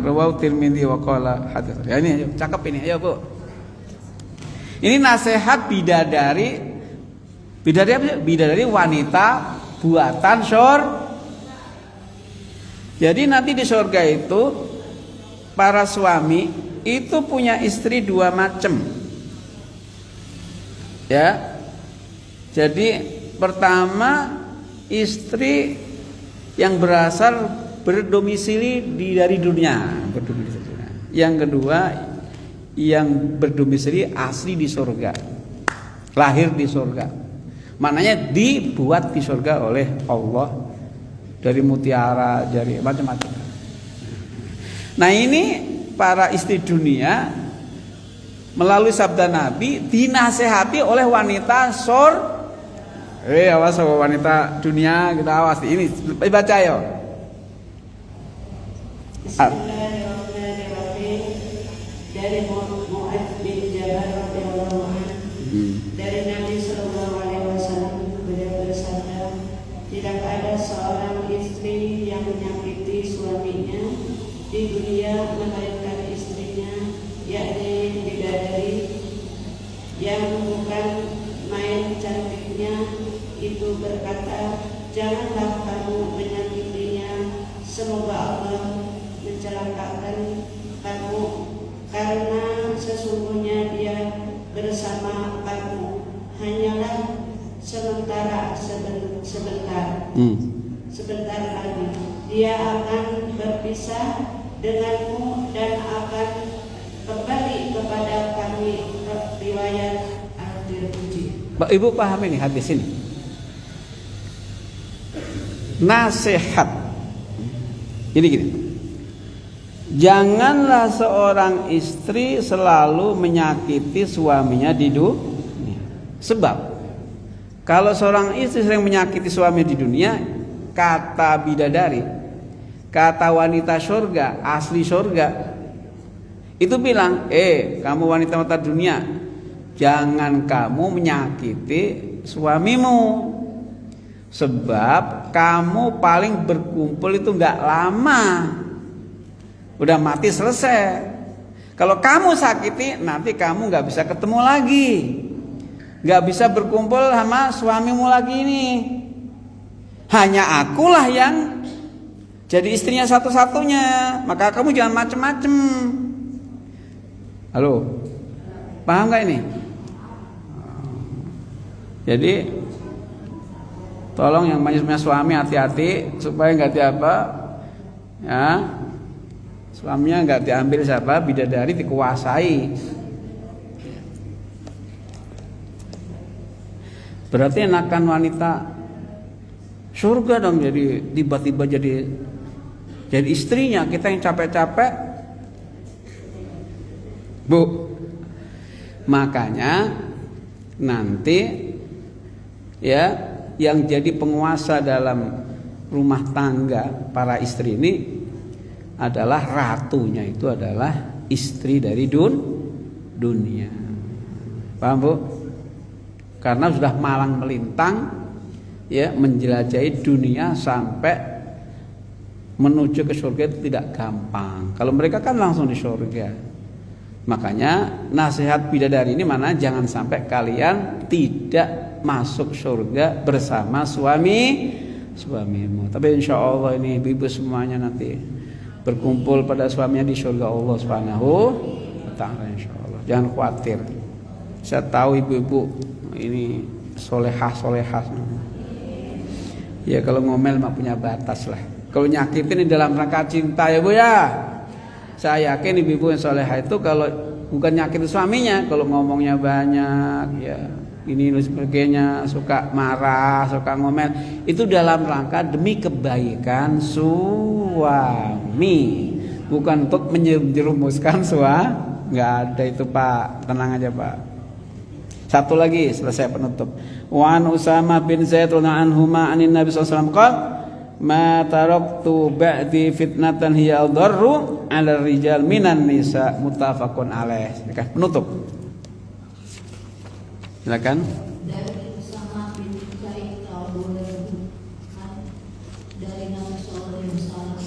rawahu Tirmidzi wa qala hadits. Ya ini cakep ini, ayo Bu. Ini nasihat bidadari. Bidadari wanita buatan Jadi nanti di surga itu para suami itu punya istri 2 macam. Ya. Jadi pertama istri yang berdomisili dari dunia, Yang kedua yang berdomisili asli di surga, lahir di surga. Maknanya dibuat di surga oleh Allah dari mutiara, dari macam-macam. Nah ini para istri dunia melalui sabda Nabi dinasehati oleh wanita awas wanita dunia, kita awas ini baca ya. Bismillahirrahmanirrahim. Dari Mu'adz bin Jabal radhiyallahu anhu, dari Nabi sallallahu alaihi wasallam, beliau bersabda, tidak ada seorang istri yang menyakiti suaminya di dunia melainkan istrinya, yakni bidadari yang bukan main cantiknya itu berkata, janganlah kamu menyakitinya, semoga Allah mencelakakan kamu, karena sesungguhnya dia bersama kamu hanyalah sebentar lagi dia akan berpisah denganmu dan akan kembali kepada kami. Riwayat At-Tirmidzi. Ibu paham ini hadis ini? Nasihat ini gini, janganlah seorang istri selalu menyakiti suaminya di dunia. Sebab kalau seorang istri sering menyakiti suaminya di dunia, kata bidadari, kata wanita surga, asli surga itu bilang, kamu wanita-wanita dunia, jangan kamu menyakiti suamimu, sebab kamu paling berkumpul itu nggak lama, udah mati selesai. Kalau kamu sakiti, nanti kamu nggak bisa ketemu lagi, nggak bisa berkumpul sama suamimu lagi ini. Hanya akulah yang jadi istrinya satu-satunya, maka kamu jangan macem-macem. Halo, paham nggak ini? Jadi tolong yang punya suami hati-hati supaya nggak ya, suaminya nggak diambil siapa bidadari, dikuasai. Berarti enakan wanita surga dong, jadi tiba-tiba jadi istrinya kita yang capek-capek, Bu. Makanya nanti ya yang jadi penguasa dalam rumah tangga para istri ini adalah ratunya, itu adalah istri dari dunia. Paham Bu? Karena sudah malang melintang ya, menjelajahi dunia sampai menuju ke surga itu tidak gampang. Kalau mereka kan langsung di surga. Makanya nasihat bidadari ini mana, jangan sampai kalian tidak masuk surga bersama suamimu. Tapi insya Allah ini ibu-ibu semuanya nanti berkumpul pada suaminya di surga Allah Subhanahu wa Ta'ala, insya Allah. Jangan khawatir. Saya tahu ibu-ibu ini solehah. Ya kalau ngomel mah punya batas lah. Kalau nyakitin dalam rangka cinta ya Bu ya. Saya yakin ibu-ibu yang solehah itu kalau bukan nyakitin suaminya, kalau ngomongnya banyak ya ini dan sebagainya, suka marah, suka ngomel, itu dalam rangka demi kebaikan suami, bukan untuk menjerumuskan nggak ada itu Pak, tenang aja Pak. Satu lagi selesai penutup. Wa an Usamah bin Zaid radhiyallahu anhuma anin Nabi sallallahu alaihi wasallam qala ma taraktu ba'di fitnatan hiya ad-darru 'ala rijal minan nisa, muttafaqun alaih. Penutup. Silakan. Dari Usamah bin Zaid radhiyallahu dari Nabi sallallahu alaihi wasallam,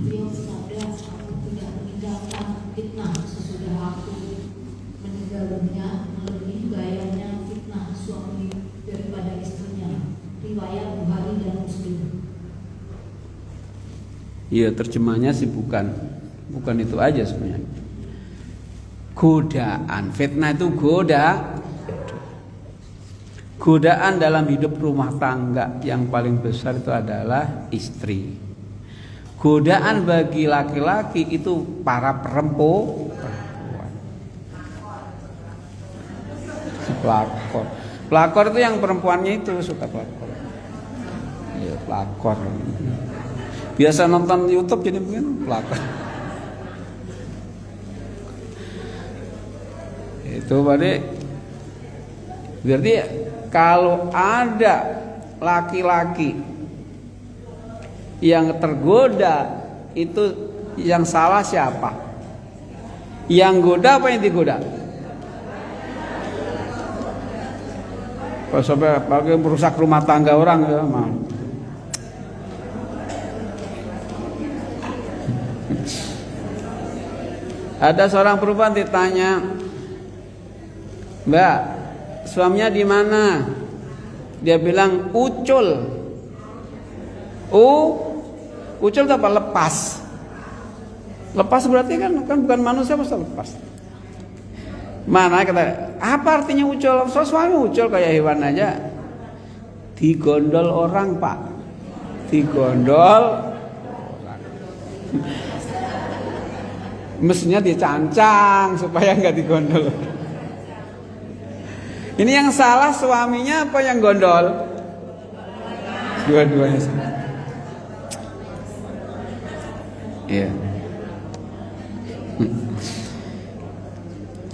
beliau bersabda, aku tidak meninggalkan fitnah sesudah aku meninggal dunia melebihi bayarnya fitnah suami daripada istrinya. Riwayat Bukhari dan Muslim. Iya, terjemahnya sih bukan itu aja sebenarnya. Godaan, fitnah itu godaan dalam hidup rumah tangga yang paling besar itu adalah istri. Godaan bagi laki-laki itu para perempuan. Pelakor. Pelakor itu yang perempuannya itu suka pelakor. Iya, pelakor. Biasa nonton YouTube jadi mungkin pelakor. Itu berarti kalau ada laki-laki yang tergoda, itu yang salah siapa? Yang goda apa yang digoda? Kalau sampai apalagi merusak rumah tangga orang ya, Ada seorang perempuan ditanya, "Mbak, suaminya di mana?" Dia bilang ucul. Ucul itu apa? Lepas. Lepas berarti kan bukan manusia, masa lepas. Mana kata, apa artinya ucul? Suami ucul kayak hewan aja. Digondol orang, Pak. Digondol orang. Mestinya dicancang supaya nggak digondol. Ini yang salah suaminya apa yang gondol? Dua-duanya salah. Iya.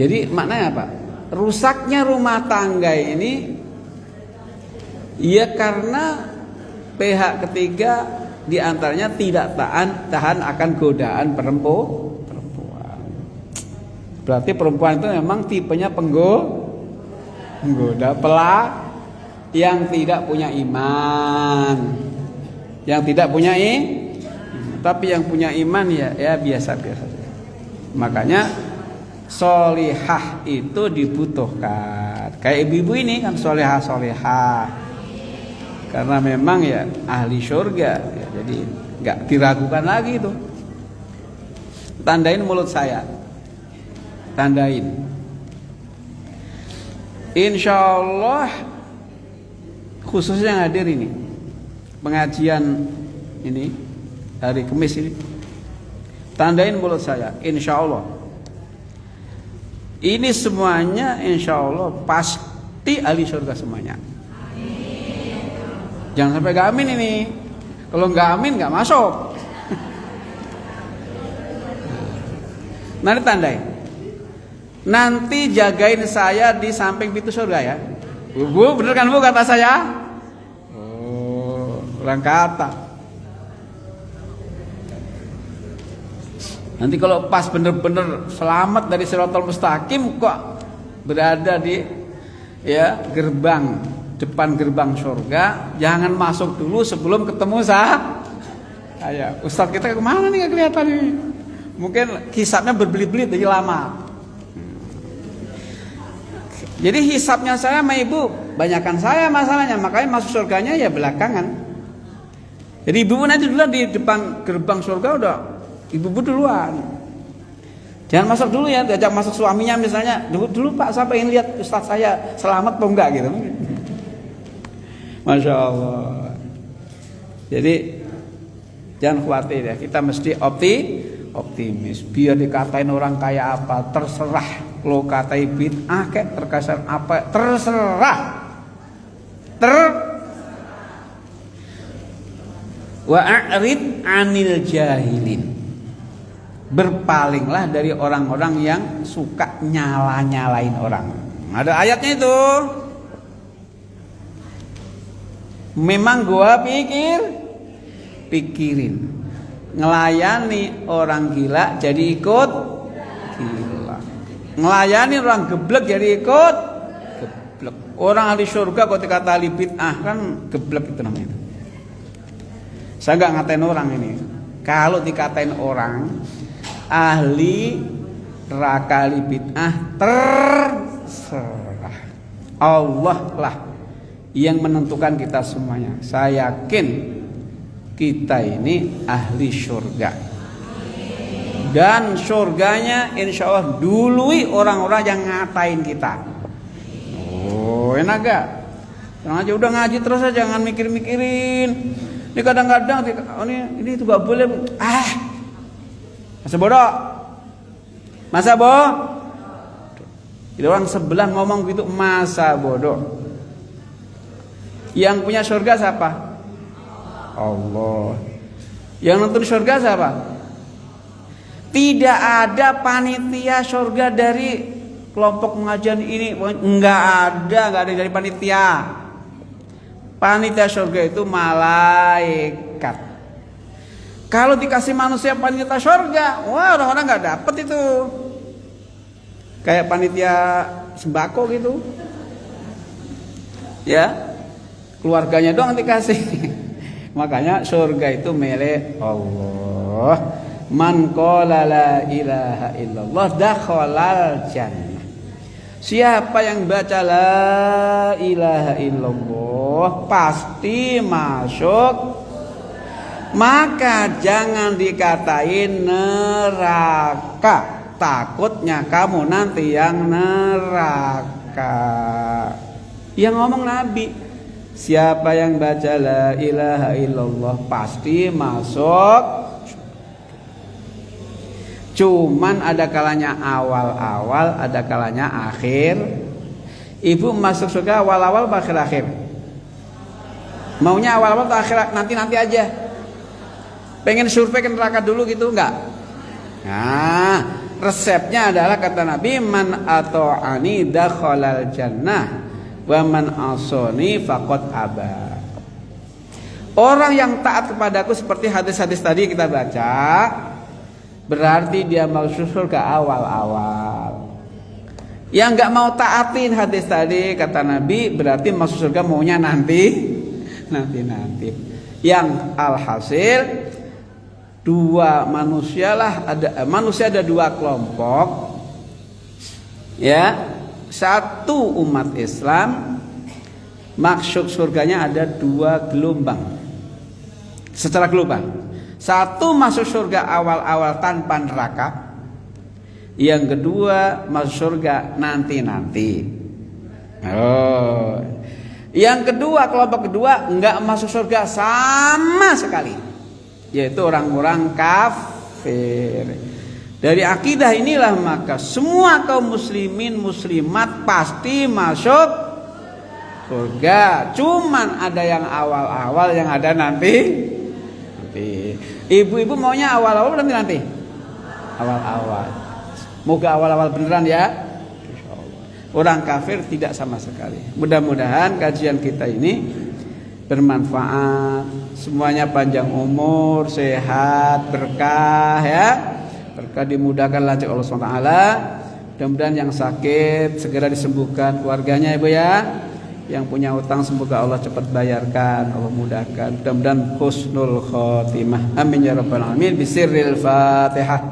Jadi maknanya apa? Rusaknya rumah tangga ini ya karena pihak ketiga diantaranya tidak tahan akan godaan perempuan. Berarti perempuan itu memang tipenya penggoda, yang tidak punya iman, tapi yang punya iman ya biasa-biasa. Makanya solihah itu dibutuhkan. Kayak ibu-ibu ini kan solihah, karena memang ya ahli surga ya, jadi nggak diragukan lagi itu. Tandain mulut saya, tandain. Insya Allah khususnya yang hadir ini pengajian ini hari Kamis ini, tandain mulut saya, insya Allah ini semuanya insya Allah pasti ahli surga semuanya. Jangan sampai gak amin ini. Kalau gak amin gak masuk. Nanti tandai. Nanti jagain saya di samping pintu surga ya. Bu, bener kan Bu kata saya? Oh, orang kata. Nanti kalau pas bener-bener selamat dari Shiratal Mustaqim kok berada di depan gerbang surga, jangan masuk dulu sebelum ketemu saya. Ustadz kita kemana nih, gak kelihatan nih. Mungkin hisabnya berbelit-belit jadi lama. Jadi hisabnya saya sama ibu banyakkan saya masalahnya, makanya masuk surganya ya belakangan. Jadi ibu nanti dulu di depan gerbang surga udah ibu duluan. Jangan masuk dulu ya, diajak masuk suaminya misalnya. Dulu Pak, saya pengen lihat ustadz saya selamat atau enggak gitu. Masya Allah. Jadi jangan khawatir ya, kita mesti optimis. Biar dikatain orang kayak apa, terserah. Lo katai bid'ah kayak terkesan apa, terserah. Wa'arid anil jahilin. Berpalinglah dari orang-orang yang suka nyala-nyalain orang. Ada ayatnya itu. Memang gua pikirin. Ngelayani orang gila jadi ikut gila. Ngelayani orang geblek jadi ikut geblek. Orang ahli surga kalau dikata ahli bid'ah kan geblek itu namanya. Saya nggak ngatain orang ini. Kalau dikatain orang ahli neraka ahli bid'ah, terserah. Allah lah yang menentukan kita semuanya. Saya yakin kita ini ahli surga. Dan surganya insya Allah dului orang-orang yang ngatain kita. Oh enak gak? Jangan aja udah ngaji terus aja, jangan mikir-mikirin. Ini kadang-kadang ini itu gak boleh. Masa bodoh? Masa bodoh? Jadi orang sebelah ngomong gitu masa bodoh. Yang punya surga siapa? Allah. Yang nonton surga siapa? Tidak ada panitia surga dari kelompok pengajian ini. Enggak ada dari panitia. Panitia surga itu malaikat. Kalau dikasih manusia panitia surga, wah orang-orang enggak dapat itu. Kayak panitia sembako gitu. Ya. Keluarganya doang dikasih. Makanya surga itu milik Allah. Man qala la ilaha illallah dakhalal jannah. Siapa yang baca la ilaha illallah pasti masuk. Maka jangan dikatain neraka. Takutnya kamu nanti yang neraka. Yang ngomong Nabi. Siapa yang baca la ilaha illallah pasti masuk. Cuman ada kalanya awal-awal, ada kalanya akhir. Ibu masuk surga awal-awal atau akhir-akhir? Maunya awal-awal atau akhir nanti-nanti aja? Pengen survei ke neraka dulu gitu enggak? Nah, resepnya adalah kata Nabi, man ata'ani dakhalal jannah wa man asani faqad aba. Orang yang taat kepadaku seperti hadis-hadis tadi kita baca, berarti dia masuk surga awal-awal. Yang enggak mau taatin hadis tadi kata Nabi, berarti masuk surga maunya nanti. Yang alhasil dua manusia ada dua kelompok. Ya. Satu umat Islam maksud surganya ada dua gelombang. Secara global. Satu masuk surga awal-awal tanpa neraka. Yang kedua masuk surga nanti-nanti. Yang kedua, kelompok kedua enggak masuk surga sama sekali. Yaitu orang-orang kafir. Dari akidah inilah maka semua kaum muslimin muslimat pasti masuk surga. Cuman ada yang awal-awal, yang ada nanti. Ibu-ibu maunya awal-awal nanti? Awal-awal. Moga awal-awal beneran ya. Orang kafir tidak sama sekali. Mudah-mudahan kajian kita ini bermanfaat. Semuanya panjang umur, sehat, berkah ya. Berkah dimudahkan lancar Allah SWT. Mudah-mudahan yang sakit segera disembuhkan keluarganya Ibu ya. Yang punya utang semoga Allah cepat bayarkan, Allah mudahkan. Mudah-mudahan husnul khotimah. Amin ya rabbal alamin. Bisirril Fatihah.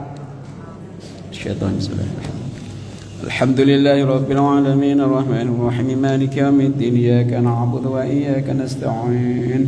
Alhamdulillahi rabbil alamin arrahmanir rahim maliki yaumiddin iyyaka na'budu wa iyyaka nasta'in.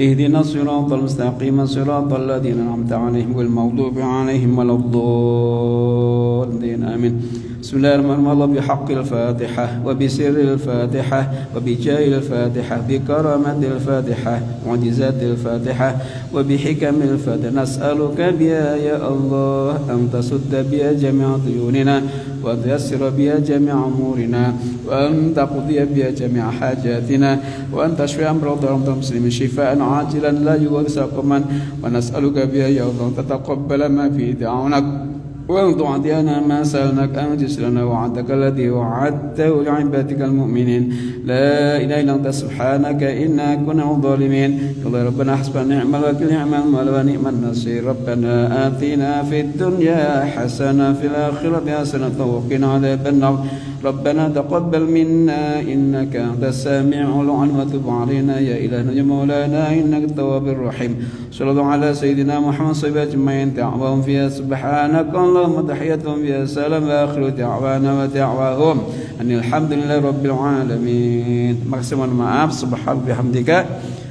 اهدنا الصراط المستقيم صراط الذين أنعمت عليهم غير المغضوب عليهم ولا الضالين آمين. بسم الله الرحمن الرحيم بحق الفاتحة وبسر الفاتحة وبجاه الفاتحة بكرامة الفاتحة معجزات الفاتحة وبحكم الفاتحة نسألك بها يا الله أن تسد بها جميع ديوننا وأن تيسر بها جميع أمورنا وأن تقضي بها جميع حاجاتنا وأن تشفي أمراض المسلمين شفاء عاجلا لا يغادر سقما ونسألك بها يا الله تتقبل ما في دعونك وأن تعطينا ما سألناك أن تسلنا وعدك الذي وعدته لعبادك المؤمنين لا إله إلا أنت سبحانك إنا كنا ظالمين يا ربنا حسبنا نعم الوكيل نعم المولى ونعم النصير ربنا آتنا في الدنيا حسنة في الآخرة حسنة وقنا عذاب النار ربنا تقبل منا إنك أنت السميع العليم وتب علينا يا إلهنا يا مولانا إنك التواب الرحيم صلى الله على سيدنا محمد صلى الله أجمعين دعواهم فيها سبحانك اللهم تحيتهم فيها سلام وآخر دعوانا ودعواهم أن الحمد لله رب العالمين. Maksimal maaf subhanallah bihamdika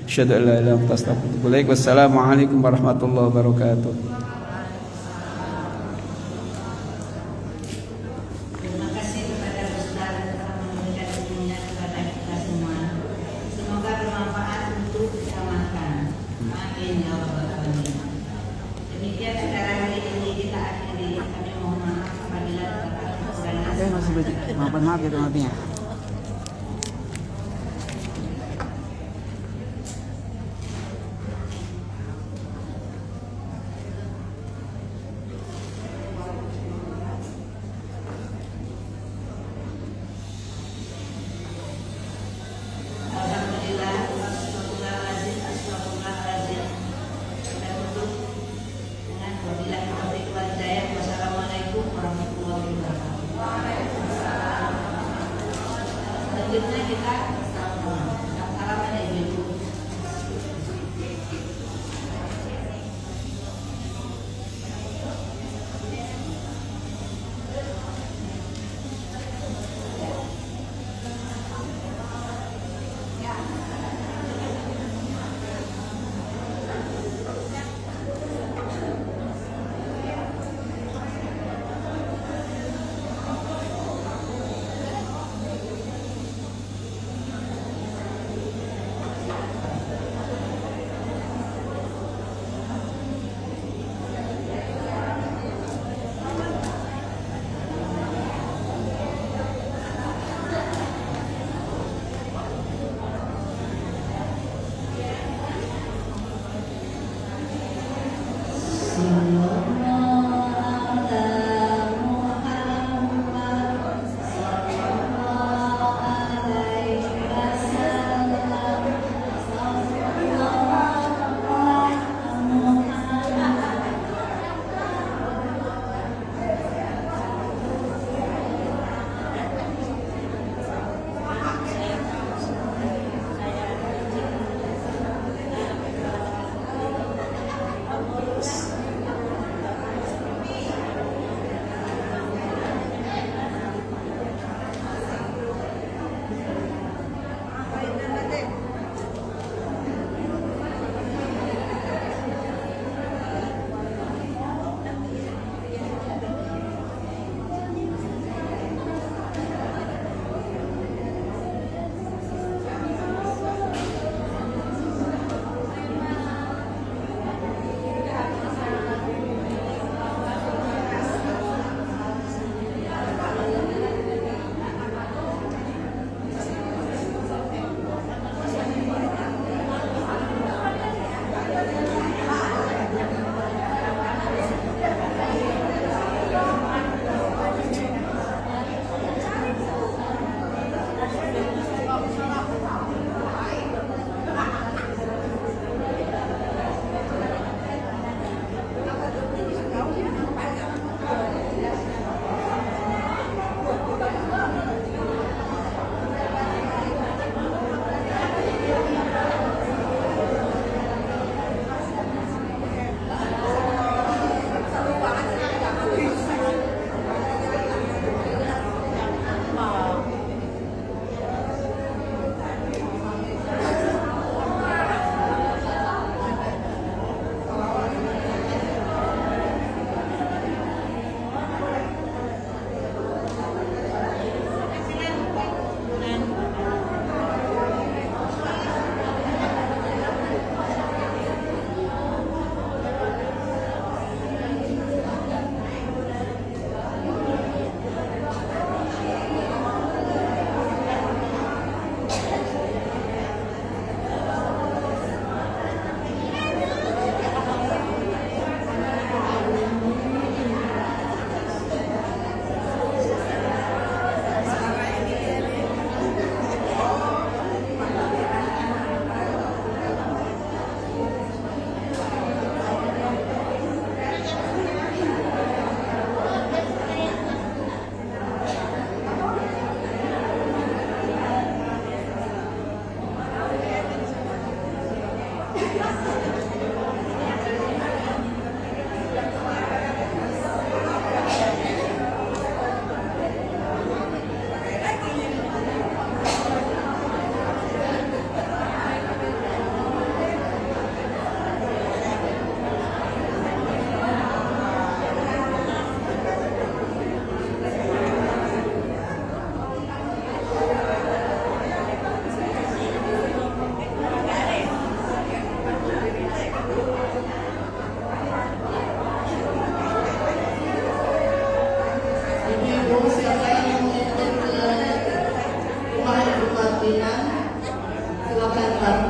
asyhadu an la ilaha illa anta astaghfiruka wa atubu ilaik. Wassalamualaikum warahmatullahi wabarakatuh. Masih open market artinya. Selanjutnya kita salaman ya Ibu. Akbar.